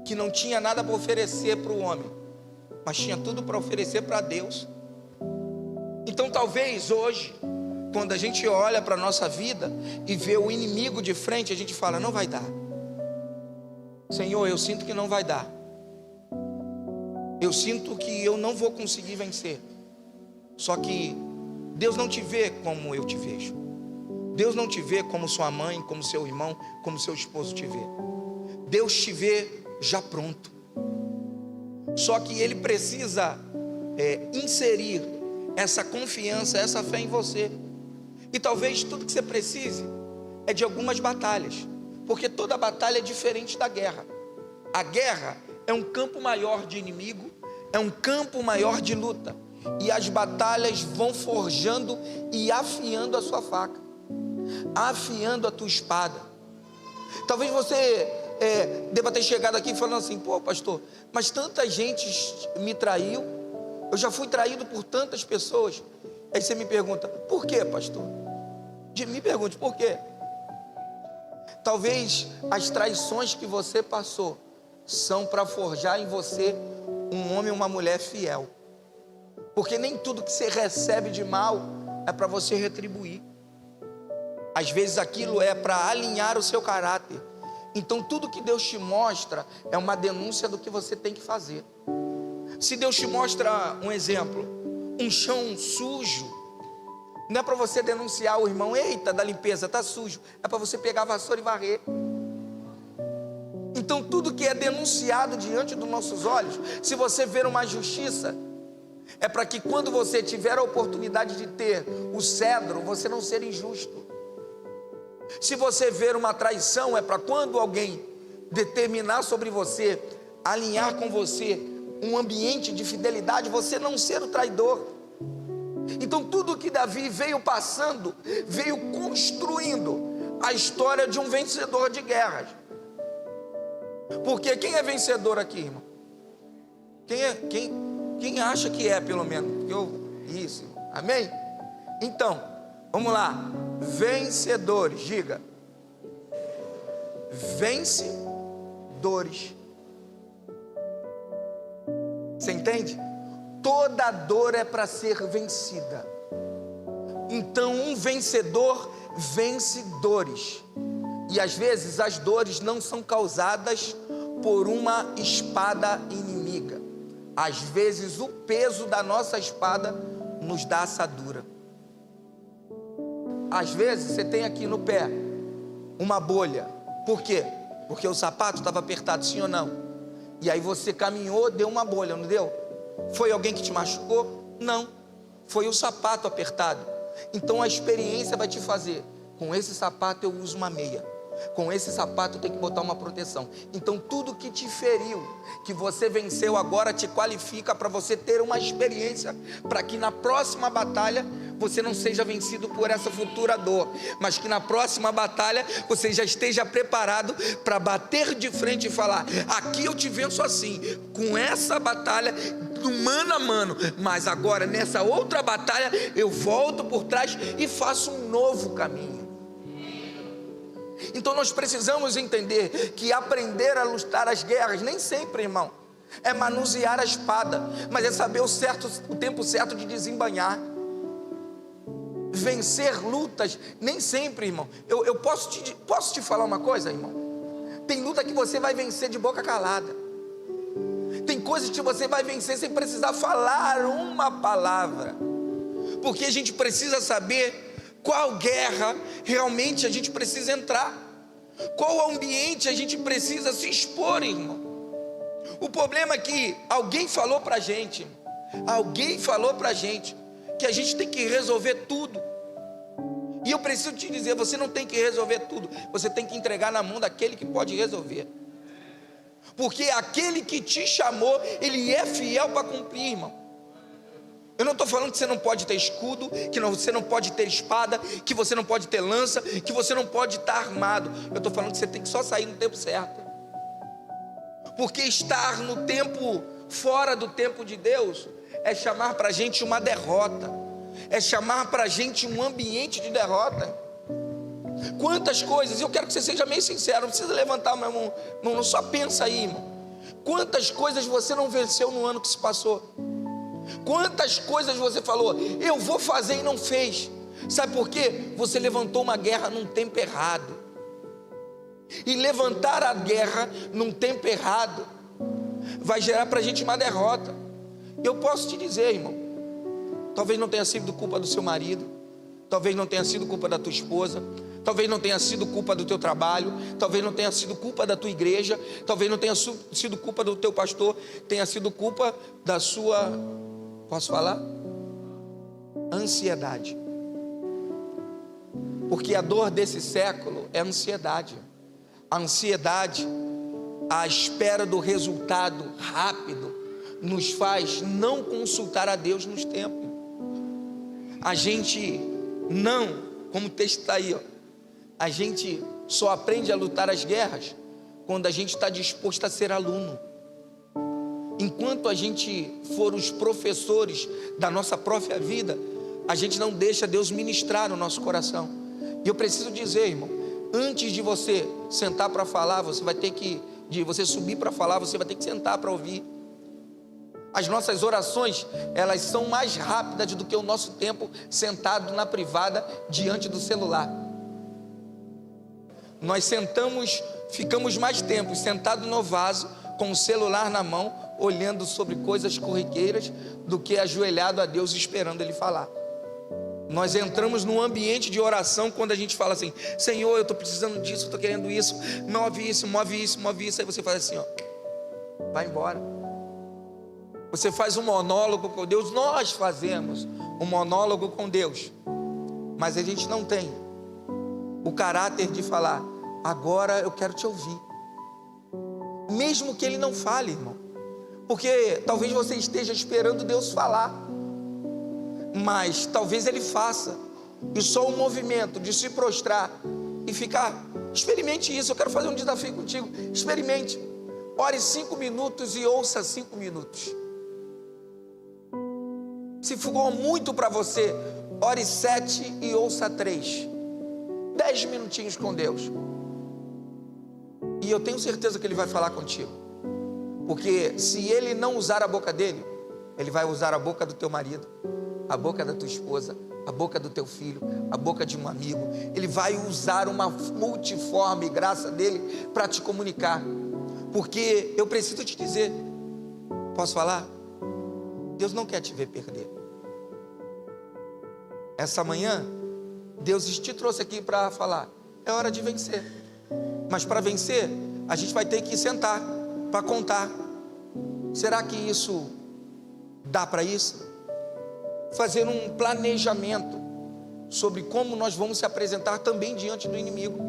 que não tinha nada para oferecer para o homem, mas tinha tudo para oferecer para Deus. Então talvez hoje, quando a gente olha para a nossa vida e vê o inimigo de frente, a gente fala, não vai dar. Senhor, eu sinto que não vai dar. Eu sinto que eu não vou conseguir vencer. Só que Deus não te vê como eu te vejo. Deus não te vê como sua mãe, como seu irmão, como seu esposo te vê. Deus te vê já pronto. Só que Ele precisa inserir essa confiança, essa fé em você. E talvez tudo que você precise é de algumas batalhas, porque toda batalha é diferente da guerra. A guerra é um campo maior de inimigo, é um campo maior de luta, e as batalhas vão forjando e afiando a sua faca, afiando a tua espada. Talvez você deva ter chegado aqui falando assim, pô pastor, mas tanta gente me traiu, eu já fui traído por tantas pessoas. Aí você me pergunta, por quê, pastor? Me pergunte, por quê? Talvez as traições que você passou são para forjar em você um homem ou uma mulher fiel. Porque nem tudo que você recebe de mal é para você retribuir. Às vezes aquilo é para alinhar o seu caráter. Então tudo que Deus te mostra é uma denúncia do que você tem que fazer. Se Deus te mostra um exemplo, um chão sujo, não é para você denunciar o irmão, eita, da limpeza, está sujo. É para você pegar a vassoura e varrer. Então tudo que é denunciado diante dos nossos olhos, se você ver uma justiça, é para que quando você tiver a oportunidade de ter o cedro, você não ser injusto. Se você ver uma traição, é para quando alguém determinar sobre você, alinhar com você um ambiente de fidelidade, você não ser o traidor. Então tudo que Davi veio passando, veio construindo a história de um vencedor de guerras. Porque quem é vencedor aqui, irmão? Quem acha que é, pelo menos? Isso, amém? Então, vamos lá. Vencedores, diga. Vencedores. Você entende? Toda dor é para ser vencida. Então um vencedor vence dores. E às vezes as dores não são causadas por uma espada inimiga. Às vezes o peso da nossa espada nos dá assadura. Às vezes você tem aqui no pé uma bolha. Por quê? Porque o sapato estava apertado, sim ou não? E aí você caminhou, deu uma bolha, não deu? Foi alguém que te machucou? Não. Foi o sapato apertado. Então a experiência vai te fazer: com esse sapato eu uso uma meia, com esse sapato eu tenho que botar uma proteção. Então tudo que te feriu, que você venceu agora, te qualifica para você ter uma experiência, para que na próxima batalha você não seja vencido por essa futura dor, mas que na próxima batalha você já esteja preparado para bater de frente e falar: aqui eu te venço assim, com essa batalha do mano a mano, mas agora nessa outra batalha eu volto por trás e faço um novo caminho. Então nós precisamos entender que aprender a lutar as guerras nem sempre, irmão, é manusear a espada, mas é saber o tempo certo de desembainhar. Vencer lutas nem sempre, irmão. Eu posso te falar uma coisa, irmão? Tem luta que você vai vencer de boca calada. Tem coisas que você vai vencer sem precisar falar uma palavra, porque a gente precisa saber qual guerra realmente a gente precisa entrar, qual ambiente a gente precisa se expor, irmão. O problema é que alguém falou pra gente que a gente tem que resolver tudo. E eu preciso te dizer: você não tem que resolver tudo, você tem que entregar na mão daquele que pode resolver. Porque aquele que te chamou, ele é fiel para cumprir, irmão. Eu não estou falando que você não pode ter escudo, que você não pode ter espada, que você não pode ter lança, que você não pode estar armado. Eu estou falando que você tem que só sair no tempo certo. Porque estar no tempo, fora do tempo de Deus, é chamar para a gente uma derrota, é chamar para a gente um ambiente de derrota. Quantas coisas, eu quero que você seja meio sincero, não precisa levantar a mão, não, só pensa aí, irmão. Quantas coisas você não venceu no ano que se passou? Quantas coisas você falou: eu vou fazer, e não fez? Sabe por quê? Você levantou uma guerra num tempo errado. E levantar a guerra num tempo errado vai gerar para a gente uma derrota. Eu posso te dizer, irmão, talvez não tenha sido culpa do seu marido, talvez não tenha sido culpa da tua esposa, talvez não tenha sido culpa do teu trabalho, talvez não tenha sido culpa da tua igreja, talvez não tenha sido culpa do teu pastor, tenha sido culpa da sua, posso falar? Ansiedade. Porque a dor desse século é a ansiedade. A ansiedade, a espera do resultado rápido, nos faz não consultar a Deus nos tempos. A gente não, como o texto está aí, ó, a gente só aprende a lutar as guerras quando a gente está disposto a ser aluno. Enquanto a gente for os professores da nossa própria vida, a gente não deixa Deus ministrar no nosso coração. E eu preciso dizer, irmão, antes de você sentar para falar, você vai ter que, de você subir para falar, você vai ter que sentar para ouvir. As nossas orações, elas são mais rápidas do que o nosso tempo sentado na privada diante do celular. Nós ficamos mais tempo sentado no vaso, com o celular na mão, olhando sobre coisas corriqueiras, do que ajoelhado a Deus esperando Ele falar. Nós entramos num ambiente de oração quando a gente fala assim: Senhor, eu estou precisando disso, eu estou querendo isso, move isso, move isso, move isso. Aí você faz assim, ó, vai embora. Você faz um monólogo com Deus. Nós fazemos um monólogo com Deus, mas a gente não tem o caráter de falar: agora eu quero te ouvir. Mesmo que Ele não fale, irmão, porque talvez você esteja esperando Deus falar, mas talvez Ele faça, e só o movimento de se prostrar e ficar. Experimente isso, eu quero fazer um desafio contigo. Experimente, ore 5 minutos e ouça 5 minutos. Se for muito para você, ore 7 e ouça 3. 10 minutinhos com Deus, e eu tenho certeza que Ele vai falar contigo. Porque se Ele não usar a boca dele, Ele vai usar a boca do teu marido, a boca da tua esposa, a boca do teu filho, a boca de um amigo. Ele vai usar uma multiforme graça dele para te comunicar. Porque eu preciso te dizer, posso falar? Deus não quer te ver perder. Essa manhã, Deus te trouxe aqui para falar, é hora de vencer. Mas para vencer, a gente vai ter que sentar para contar. Será que isso dá para isso? Fazer um planejamento sobre como nós vamos se apresentar também diante do inimigo,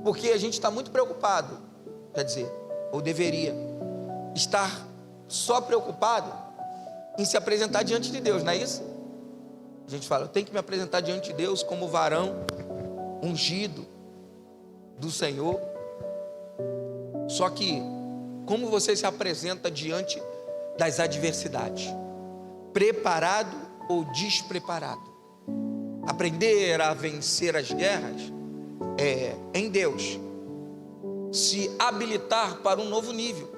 porque a gente está muito preocupado, quer dizer, ou deveria estar só preocupado em se apresentar diante de Deus, não é isso? A gente fala, eu tenho que me apresentar diante de Deus como varão ungido do Senhor. Só que como você se apresenta diante das adversidades? Preparado ou despreparado? Aprender a vencer as guerras é em Deus, se habilitar para um novo nível.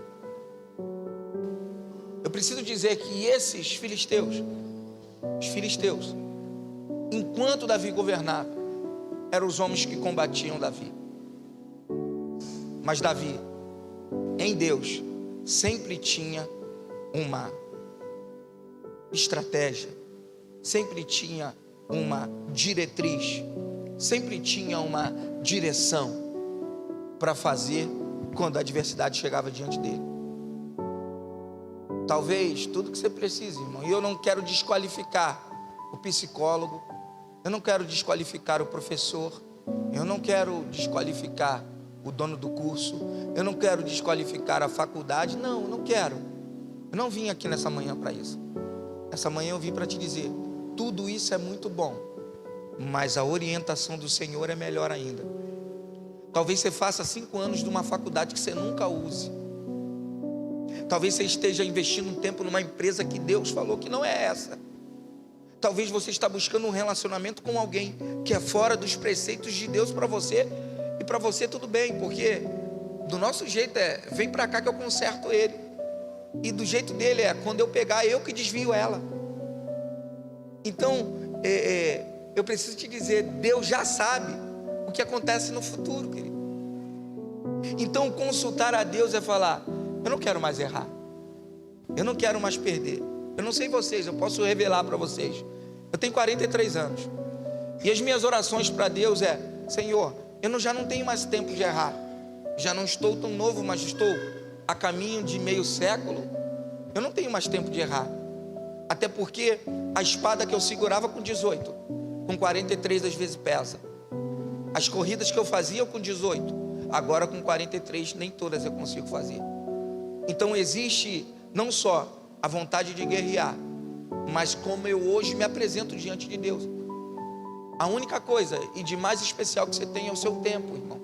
Eu preciso dizer que esses filisteus, os filisteus, enquanto Davi governava, eram os homens que combatiam Davi. Mas Davi, em Deus, sempre tinha uma estratégia, sempre tinha uma diretriz, sempre tinha uma direção para fazer quando a adversidade chegava diante dele. Talvez tudo que você precisa, irmão, e eu não quero desqualificar o psicólogo, eu não quero desqualificar o professor, eu não quero desqualificar o dono do curso, eu não quero desqualificar a faculdade, não, eu não quero. Eu não vim aqui nessa manhã para isso. Essa manhã eu vim para te dizer, tudo isso é muito bom, mas a orientação do Senhor é melhor ainda. Talvez você faça 5 anos de uma faculdade que você nunca use. Talvez você esteja investindo um tempo numa empresa que Deus falou que não é essa. Talvez você está buscando um relacionamento com alguém que é fora dos preceitos de Deus para você. E para você tudo bem, porque do nosso jeito vem para cá que eu conserto ele. E do jeito dele quando eu pegar, eu que desvio ela. Então, eu preciso te dizer, Deus já sabe o que acontece no futuro, querido. Então, consultar a Deus é falar, eu não quero mais errar, eu não quero mais perder. Eu não sei vocês, eu posso revelar para vocês, eu tenho 43 anos, e as minhas orações para Deus Senhor, eu já não tenho mais tempo de errar, já não estou tão novo, mas estou a caminho de meio século, eu não tenho mais tempo de errar, até porque a espada que eu segurava com 18, com 43 às vezes pesa, as corridas que eu fazia com 18, agora com 43 nem todas eu consigo fazer. Então existe não só a vontade de guerrear, mas como eu hoje me apresento diante de Deus. A única coisa e de mais especial que você tem é o seu tempo, irmão.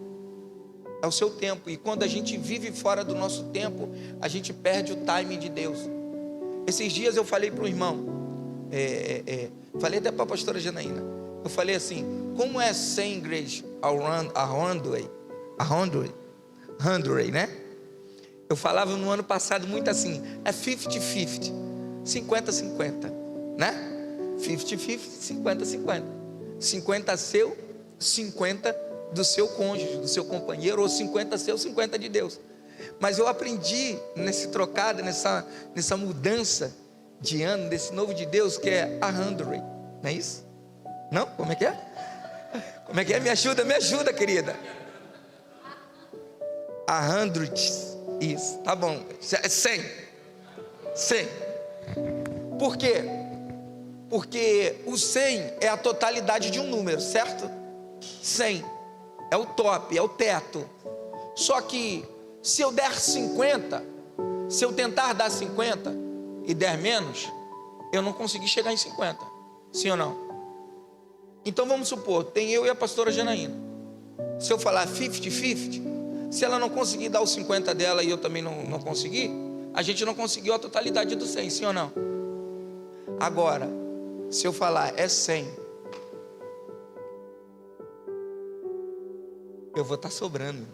É o seu tempo. E quando a gente vive fora do nosso tempo, a gente perde o timing de Deus. Esses dias eu falei para o irmão, falei até para a pastora Janaína, eu falei assim, como é 100 grays around 100, né? Eu falava no ano passado muito assim, 50-50, 50-50, né? 50-50, 50-50, 50 seu, 50 do seu cônjuge, do seu companheiro, ou 50 seu, 50 de Deus. Mas eu aprendi nesse trocado, nessa mudança de ano, desse novo de Deus, que é 100, não é isso? Não? Como é que é? Como é que é? Me ajuda, querida. 100. Isso, tá bom, 100. Por quê? Porque o 100 é a totalidade de um número, certo? 100 é o top, é o teto. Só que se eu der 50, se eu tentar dar 50 e der menos, eu não consegui chegar em 50, sim ou não? Então vamos supor, tem eu e a pastora Janaína. Se eu falar 50-50, se ela não conseguir dar os 50 dela e eu também não conseguir, a gente não conseguiu a totalidade do 100, sim ou não? Agora, se eu falar 100, eu vou estar sobrando.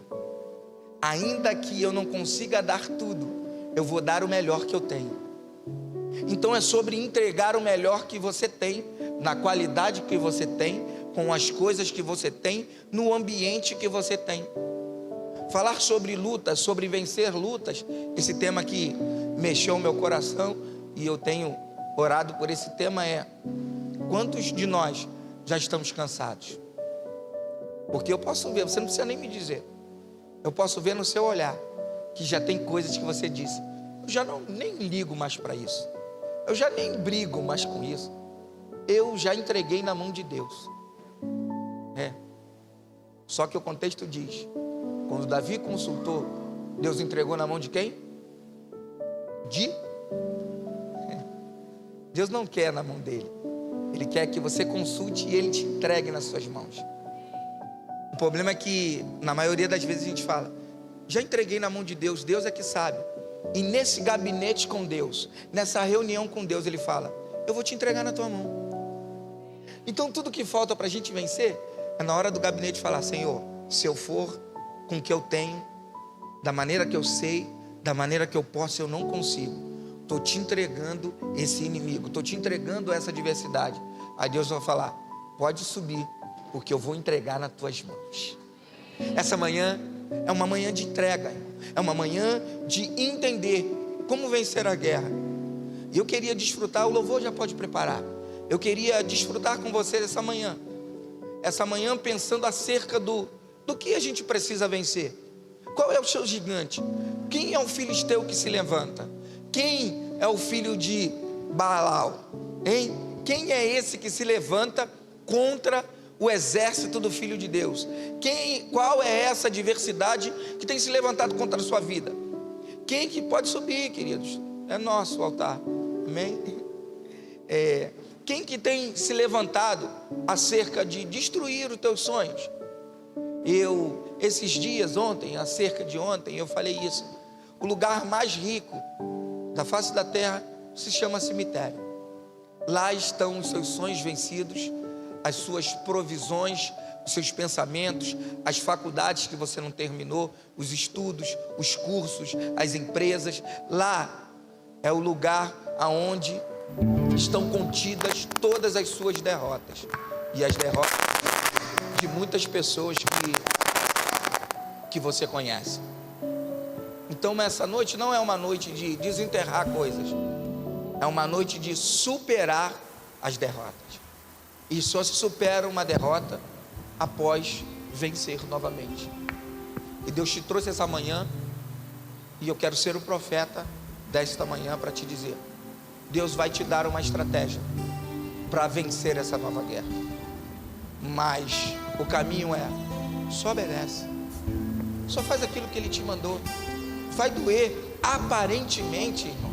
Ainda que eu não consiga dar tudo, eu vou dar o melhor que eu tenho. Então é sobre entregar o melhor que você tem na qualidade que você tem, com as coisas que você tem, no ambiente que você tem. Falar sobre lutas, sobre vencer lutas, esse tema que mexeu o meu coração e eu tenho orado por esse tema é: quantos de nós já estamos cansados? Porque eu posso ver, você não precisa nem me dizer, eu posso ver no seu olhar que já tem coisas que você disse: eu já nem ligo mais para isso, eu já nem brigo mais com isso, eu já entreguei na mão de Deus. Só que o contexto diz, quando Davi consultou, Deus entregou na mão de quem? Deus não quer na mão dele, Ele quer que você consulte e Ele te entregue nas suas mãos. O problema é que na maioria das vezes a gente fala: já entreguei na mão de Deus, Deus é que sabe. E nesse gabinete com Deus, nessa reunião com Deus, Ele fala: eu vou te entregar na tua mão. Então tudo que falta para a gente vencer é na hora do gabinete falar: Senhor, se eu for com o que eu tenho, da maneira que eu sei, da maneira que eu posso, eu não consigo. Estou te entregando esse inimigo, estou te entregando essa adversidade. Aí Deus vai falar: pode subir, porque eu vou entregar nas tuas mãos. Essa manhã é uma manhã de entrega, é uma manhã de entender como vencer a guerra. E eu queria desfrutar, o louvor já pode preparar. Eu queria desfrutar com vocês essa manhã pensando acerca do que a gente precisa vencer. Qual é o seu gigante? Quem é o filisteu que se levanta? Quem é o filho de Baal? Hein? Quem é esse que se levanta contra o exército do Filho de Deus? Qual é essa adversidade que tem se levantado contra a sua vida? Quem que pode subir, queridos? É nosso altar, amém? Quem que tem se levantado acerca de destruir os teus sonhos? Esses dias, acerca de ontem, eu falei isso: o lugar mais rico da face da terra se chama cemitério. Lá estão os seus sonhos vencidos, as suas provisões, os seus pensamentos, as faculdades que você não terminou, os estudos, os cursos, as empresas. Lá é o lugar aonde estão contidas todas as suas derrotas e as derrotas de muitas pessoas que você conhece. Então essa noite não é uma noite de desenterrar coisas, é uma noite de superar as derrotas. E só se supera uma derrota após vencer novamente. E Deus te trouxe essa manhã, e eu quero ser o profeta desta manhã para te dizer: Deus vai te dar uma estratégia para vencer essa nova guerra. Mas o caminho é: só obedece, só faz aquilo que Ele te mandou. Vai doer, aparentemente, irmão,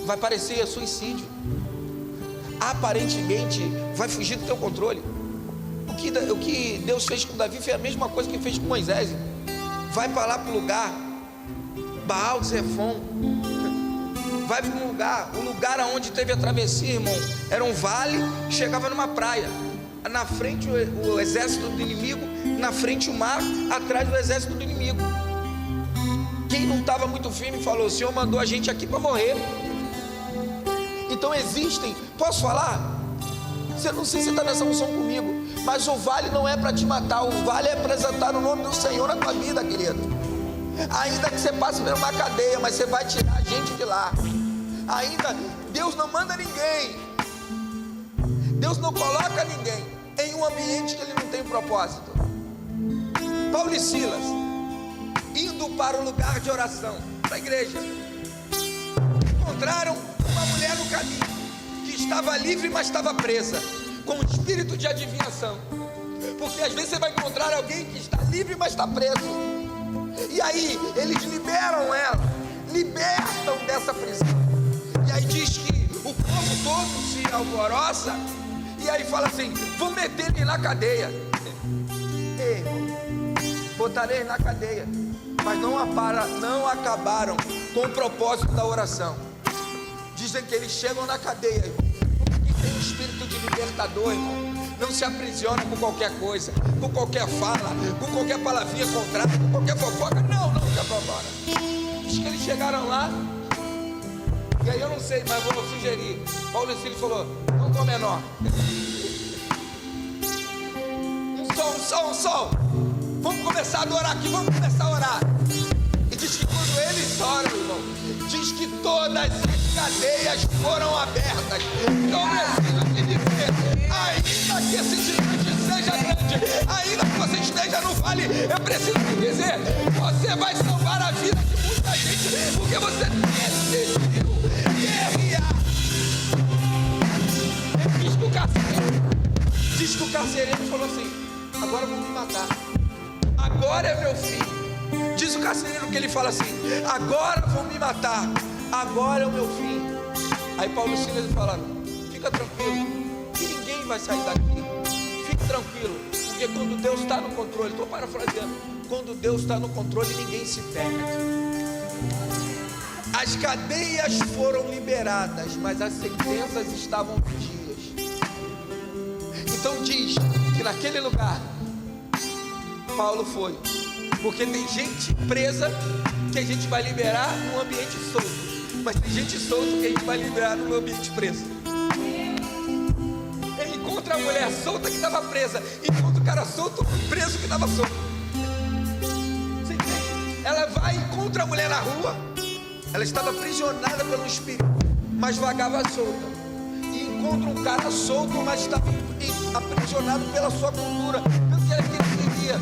vai parecer suicídio, aparentemente vai fugir do teu controle. O que Deus fez com Davi foi a mesma coisa que fez com Moisés, irmão. Vai para lá para o lugar Baal de Zefon, vai para um lugar onde teve a travessia, irmão. Era um vale, chegava numa praia. Na frente o exército do inimigo, na frente o mar, atrás do exército do inimigo. Quem não estava muito firme falou: o Senhor mandou a gente aqui para morrer. Então existem, posso falar? Você não sei se está nessa unção comigo, mas o vale não é para te matar, o vale é para exaltar o nome do Senhor na tua vida, querido. Ainda que você passe por uma cadeia, mas você vai tirar a gente de lá. Ainda, Deus não manda ninguém, Deus não coloca ninguém em um ambiente que Ele não tem propósito. Paulo e Silas, indo para o lugar de oração, para a igreja, encontraram uma mulher no caminho, que estava livre, mas estava presa, com um espírito de adivinhação. Porque às vezes você vai encontrar alguém que está livre, mas está preso. E aí eles liberam ela, libertam dessa prisão. E aí diz que o povo todo se alvoroça, e aí fala assim: vou meter ele na cadeia. Ei, botarei na cadeia. Mas não acabaram com o propósito da oração. Dizem que eles chegam na cadeia, irmão. Quem tem um espírito de libertador, irmão, não se aprisiona com qualquer coisa, com qualquer fala, com qualquer palavrinha contrária, com qualquer fofoca. Não se apavora. Diz que eles chegaram lá, e aí eu não sei, mas vou sugerir. Paulo e Silas falou: vamos com o menor. som. Vamos começar a adorar aqui, vamos começar a orar. E diz que quando eles oram, irmão, diz que todas as cadeias foram abertas. Então eu preciso te dizer, ainda que esse gigante seja grande, ainda que você esteja no vale, eu preciso te dizer, você vai salvar a vida de muita gente, porque você decidiu guerrear. Diz que o carcereiro falou assim: agora vão me matar, agora é meu fim. Diz o carcereiro que ele fala assim: agora vão me matar, agora é o meu fim. Aí Paulo e Silas falaram: fica tranquilo, que ninguém vai sair daqui. Fique tranquilo, porque quando Deus está no controle, estou parafraseando, quando Deus está no controle, ninguém se perde. As cadeias foram liberadas, mas as sentenças estavam vigias. Então diz que naquele lugar Paulo foi, porque tem gente presa que a gente vai liberar num ambiente solto, mas tem gente solta que a gente vai liberar num ambiente preso. Ele encontra a mulher solta que estava presa, encontra o cara solto, preso que estava solto. Você entende? Ela vai e encontra a mulher na rua, ela estava aprisionada pelo espírito, mas vagava solta. Encontra um cara solto, mas está aprisionado pela sua cultura, pelo que ele queria.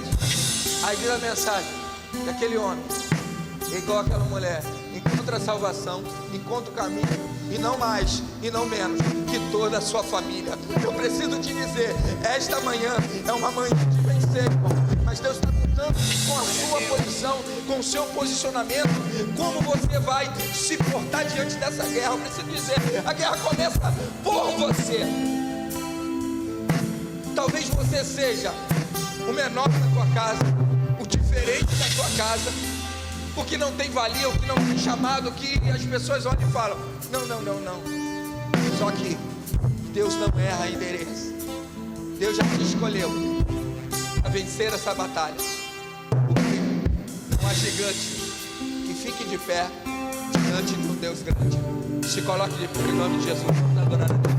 Aí vira a mensagem que aquele homem, igual aquela mulher, encontra a salvação, encontra o caminho, e não mais, e não menos, que toda a sua família. Eu preciso te dizer, esta manhã é uma manhã de vencer, irmão, mas Deus está lutando com a sua posição, com o seu posicionamento, como você vai se portar diante dessa guerra. Eu preciso dizer, a guerra começa por você. Talvez você seja o menor da tua casa, o diferente da tua casa, o que não tem valia, o que não tem chamado, o que as pessoas olham e falam: não. Só que Deus não erra endereço. Deus já te escolheu a vencer essa batalha. Porque não há gigante que fique de pé diante de um Deus grande. Se coloque de pé em nome de Jesus. Vamos adorar a Deus.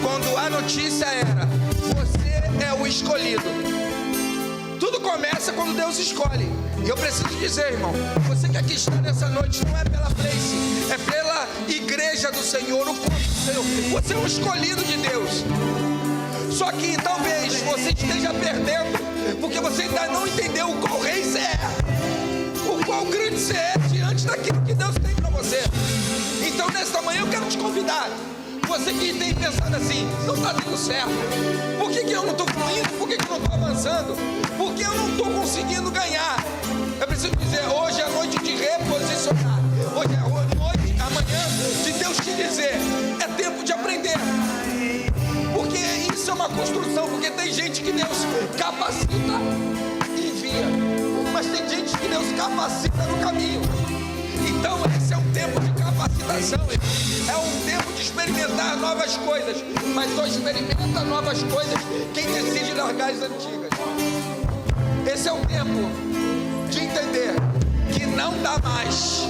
Quando a notícia era: você é o escolhido. Tudo começa quando Deus escolhe. E eu preciso dizer, irmão, você que aqui está nessa noite, não é pela place, é pela igreja do Senhor, o corpo do Senhor. Você é o escolhido de Deus. Só que talvez você esteja perdendo, porque você ainda não entendeu o qual rei você é, o qual grande você é diante daquilo que Deus tem para você. Então nesta manhã eu quero te convidar. Você que tem pensado assim: não está dando certo, por que eu não estou fluindo, por que eu não estou avançando, por que eu não estou conseguindo ganhar? Eu preciso dizer, hoje é a noite de reposicionar, hoje é a noite, amanhã, de Deus te dizer: é tempo de aprender, porque isso é uma construção, porque tem gente que Deus capacita e envia, mas tem gente que Deus capacita no caminho. Então esse é um tempo de capacitação, é um tempo de experimentar novas coisas, mas só experimenta novas coisas quem decide largar as antigas. Esse é o tempo de entender que não dá mais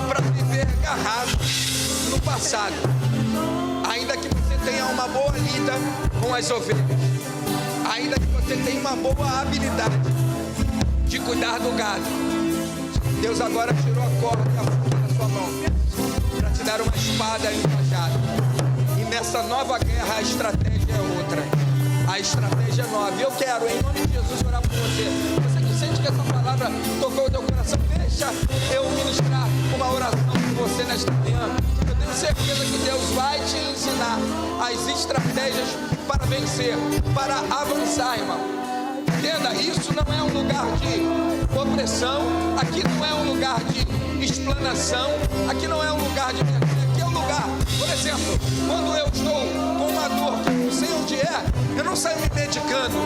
para viver agarrado no passado, ainda que você tenha uma boa lida com as ovelhas, ainda que você você tem uma boa habilidade de cuidar do gado. Deus agora tirou a corda e a faca da sua mão para te dar uma espada e um machado. E nessa nova guerra a estratégia é outra. A estratégia é nova. Eu quero, em nome de Jesus, orar por você. Você que sente que essa palavra tocou o teu coração, deixa eu ministrar uma oração por você nesta manhã. Eu tenho certeza que Deus vai te ensinar as estratégias para vencer, para avançar, irmão. Entenda, isso não é um lugar de opressão, aqui não é um lugar de explanação, aqui não é um lugar de vergonha, aqui é um lugar, por exemplo, quando eu estou com uma dor que eu não sei onde é, eu não saio me medicando,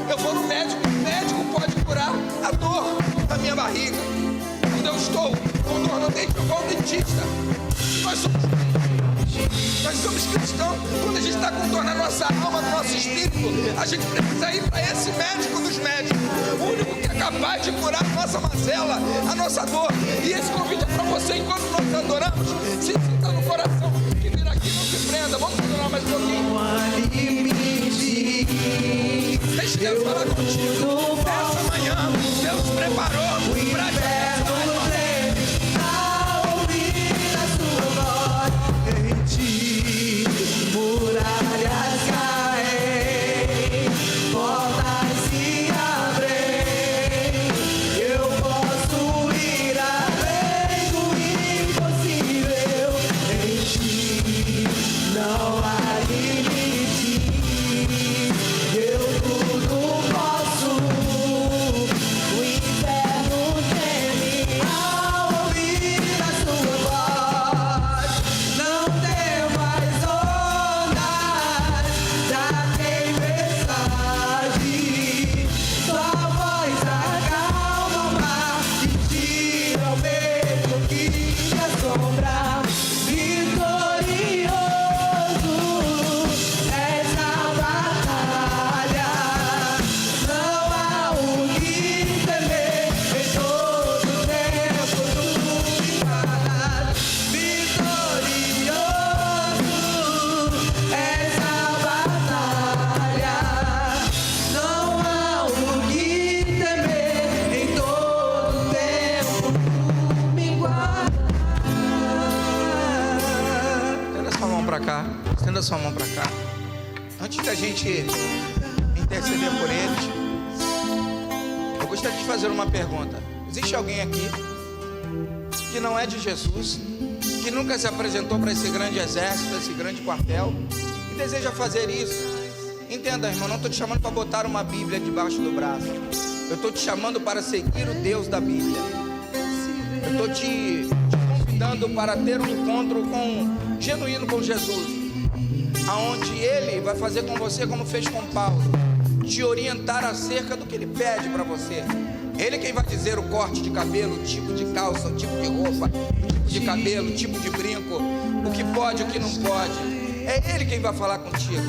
eu vou no médico, o médico pode curar a dor da minha barriga. Quando eu estou com dor no dente, eu vou ao dentista. Nós somos cristãos. Quando a gente está com dor na nossa alma, no nosso espírito, a gente precisa ir para esse médico dos médicos, o único que é capaz de curar a nossa mazela, a nossa dor. E esse convite é para você. Enquanto nós adoramos, se sinta no coração que vir aqui não se prenda. Vamos adorar mais um pouquinho. Deixa Deus falar contigo. Essa manhã Deus preparou para ti. Estenda sua mão para cá. Antes da gente interceder por eles, eu gostaria de fazer uma pergunta. Existe alguém aqui que não é de Jesus, que nunca se apresentou para esse grande exército, esse grande quartel, e deseja fazer isso? Entenda, irmão, não estou te chamando para botar uma Bíblia debaixo do braço. Eu estou te chamando para seguir o Deus da Bíblia. Eu estou te convidando para ter um encontro genuíno com Jesus, aonde Ele vai fazer com você como fez com Paulo, te orientar acerca do que Ele pede para você. Ele quem vai dizer o corte de cabelo, o tipo de calça, o tipo de roupa, o tipo de cabelo, o tipo de brinco, o que pode, o que não pode. É Ele quem vai falar contigo.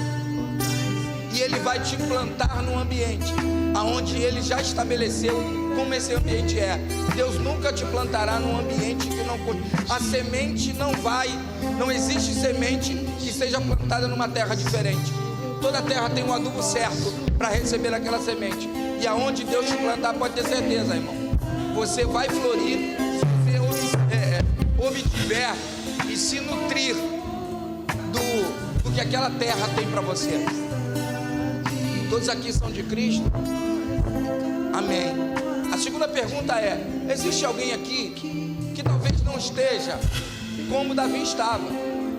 E Ele vai te implantar num ambiente aonde Ele já estabeleceu como esse ambiente é. Deus nunca te plantará num ambiente que não... A semente não existe semente que seja plantada numa terra diferente. Toda terra tem um adubo certo para receber aquela semente. E aonde Deus te plantar, pode ter certeza, irmão, você vai florir se você obtiver e se nutrir do que aquela terra tem para você. Todos aqui são de Cristo? Amém. A segunda pergunta é: existe alguém aqui que talvez não esteja como Davi estava?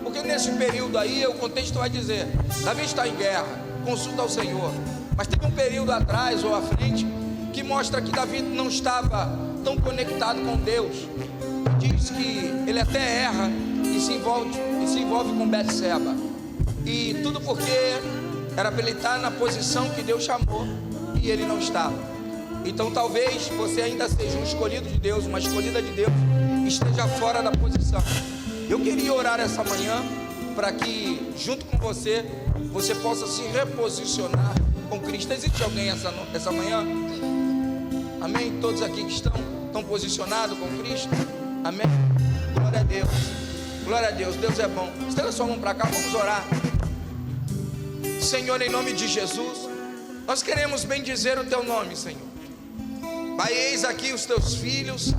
Porque nesse período aí, o contexto vai dizer, Davi está em guerra, consulta ao Senhor. Mas tem um período atrás ou à frente que mostra que Davi não estava tão conectado com Deus. Diz que ele até erra e se envolve com Betseba. E tudo porque era para ele estar na posição que Deus chamou e ele não estava. Então talvez você ainda seja um escolhido de Deus, uma escolhida de Deus, esteja fora da posição. Eu queria orar essa manhã para que junto com você possa se reposicionar com Cristo. Existe alguém essa manhã? Amém? Todos aqui que estão posicionados com Cristo? Amém? Glória a Deus. Glória a Deus. Deus é bom. Estenda sua mão para cá, vamos orar. Senhor, em nome de Jesus, Nós queremos bendizer o teu nome, Senhor. Pai, eis aqui os teus filhos,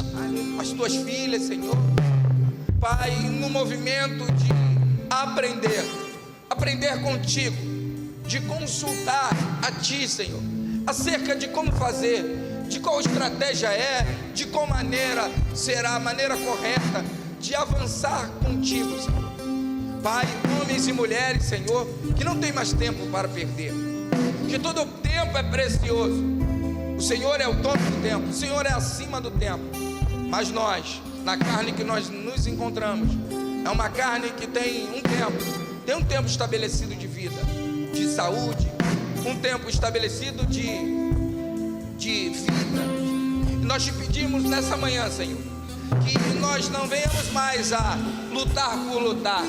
as tuas filhas, Senhor. Pai, no movimento de aprender contigo, de consultar a Ti, Senhor, acerca de como fazer, de qual estratégia de qual maneira será a maneira correta de avançar contigo, Senhor. Pai, homens e mulheres, Senhor, que não tem mais tempo para perder, que todo o tempo é precioso. O Senhor é o dono do tempo, o Senhor é acima do tempo. Mas nós, na carne que nós nos encontramos, é uma carne que tem um tempo estabelecido de vida, de saúde, um tempo estabelecido de vida. E nós te pedimos nessa manhã, Senhor, que nós não venhamos mais a lutar por lutar,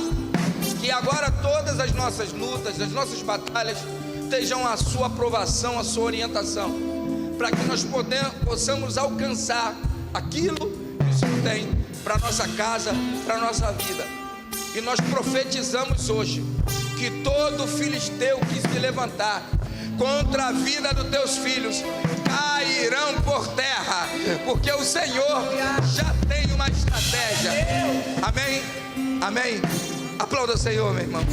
que agora todas as nossas lutas, as nossas batalhas estejam a sua aprovação, a sua orientação, para que nós possamos alcançar aquilo que o Senhor tem para a nossa casa, para a nossa vida. E nós profetizamos hoje que todo filisteu que se levantar contra a vida dos teus filhos cairão por terra, porque o Senhor já tem uma estratégia. Amém? Amém? Aplauda o Senhor, meu irmão.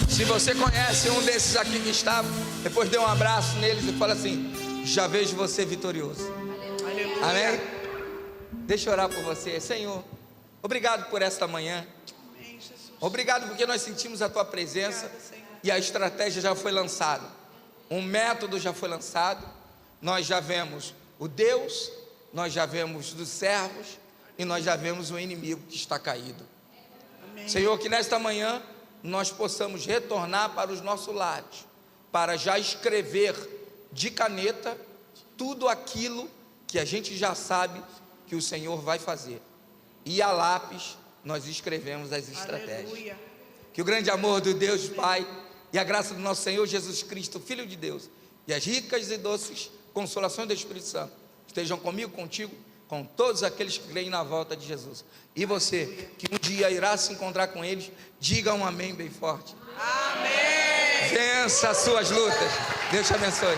Se você conhece um desses aqui que está, depois dê um abraço neles e fala assim: já vejo você vitorioso. Aleluia. Amém? Deixa eu orar por você. Senhor, obrigado por esta manhã. Obrigado porque nós sentimos a tua presença e a estratégia já foi lançada. Um método já foi lançado. Nós já vemos o Deus, nós já vemos os servos e nós já vemos o inimigo que está caído. Amém. Senhor, que nesta manhã nós possamos retornar para os nossos lares, para já escrever de caneta tudo aquilo que a gente já sabe que o Senhor vai fazer, e a lápis nós escrevemos as estratégias. Aleluia. Que o grande amor do Deus Pai e a graça do nosso Senhor Jesus Cristo, Filho de Deus, e as ricas e doces consolações do Espírito Santo estejam comigo, contigo, com todos aqueles que creem na volta de Jesus. E você, que um dia irá se encontrar com eles, diga um amém bem forte. Amém. Vença as suas lutas. Deus te abençoe.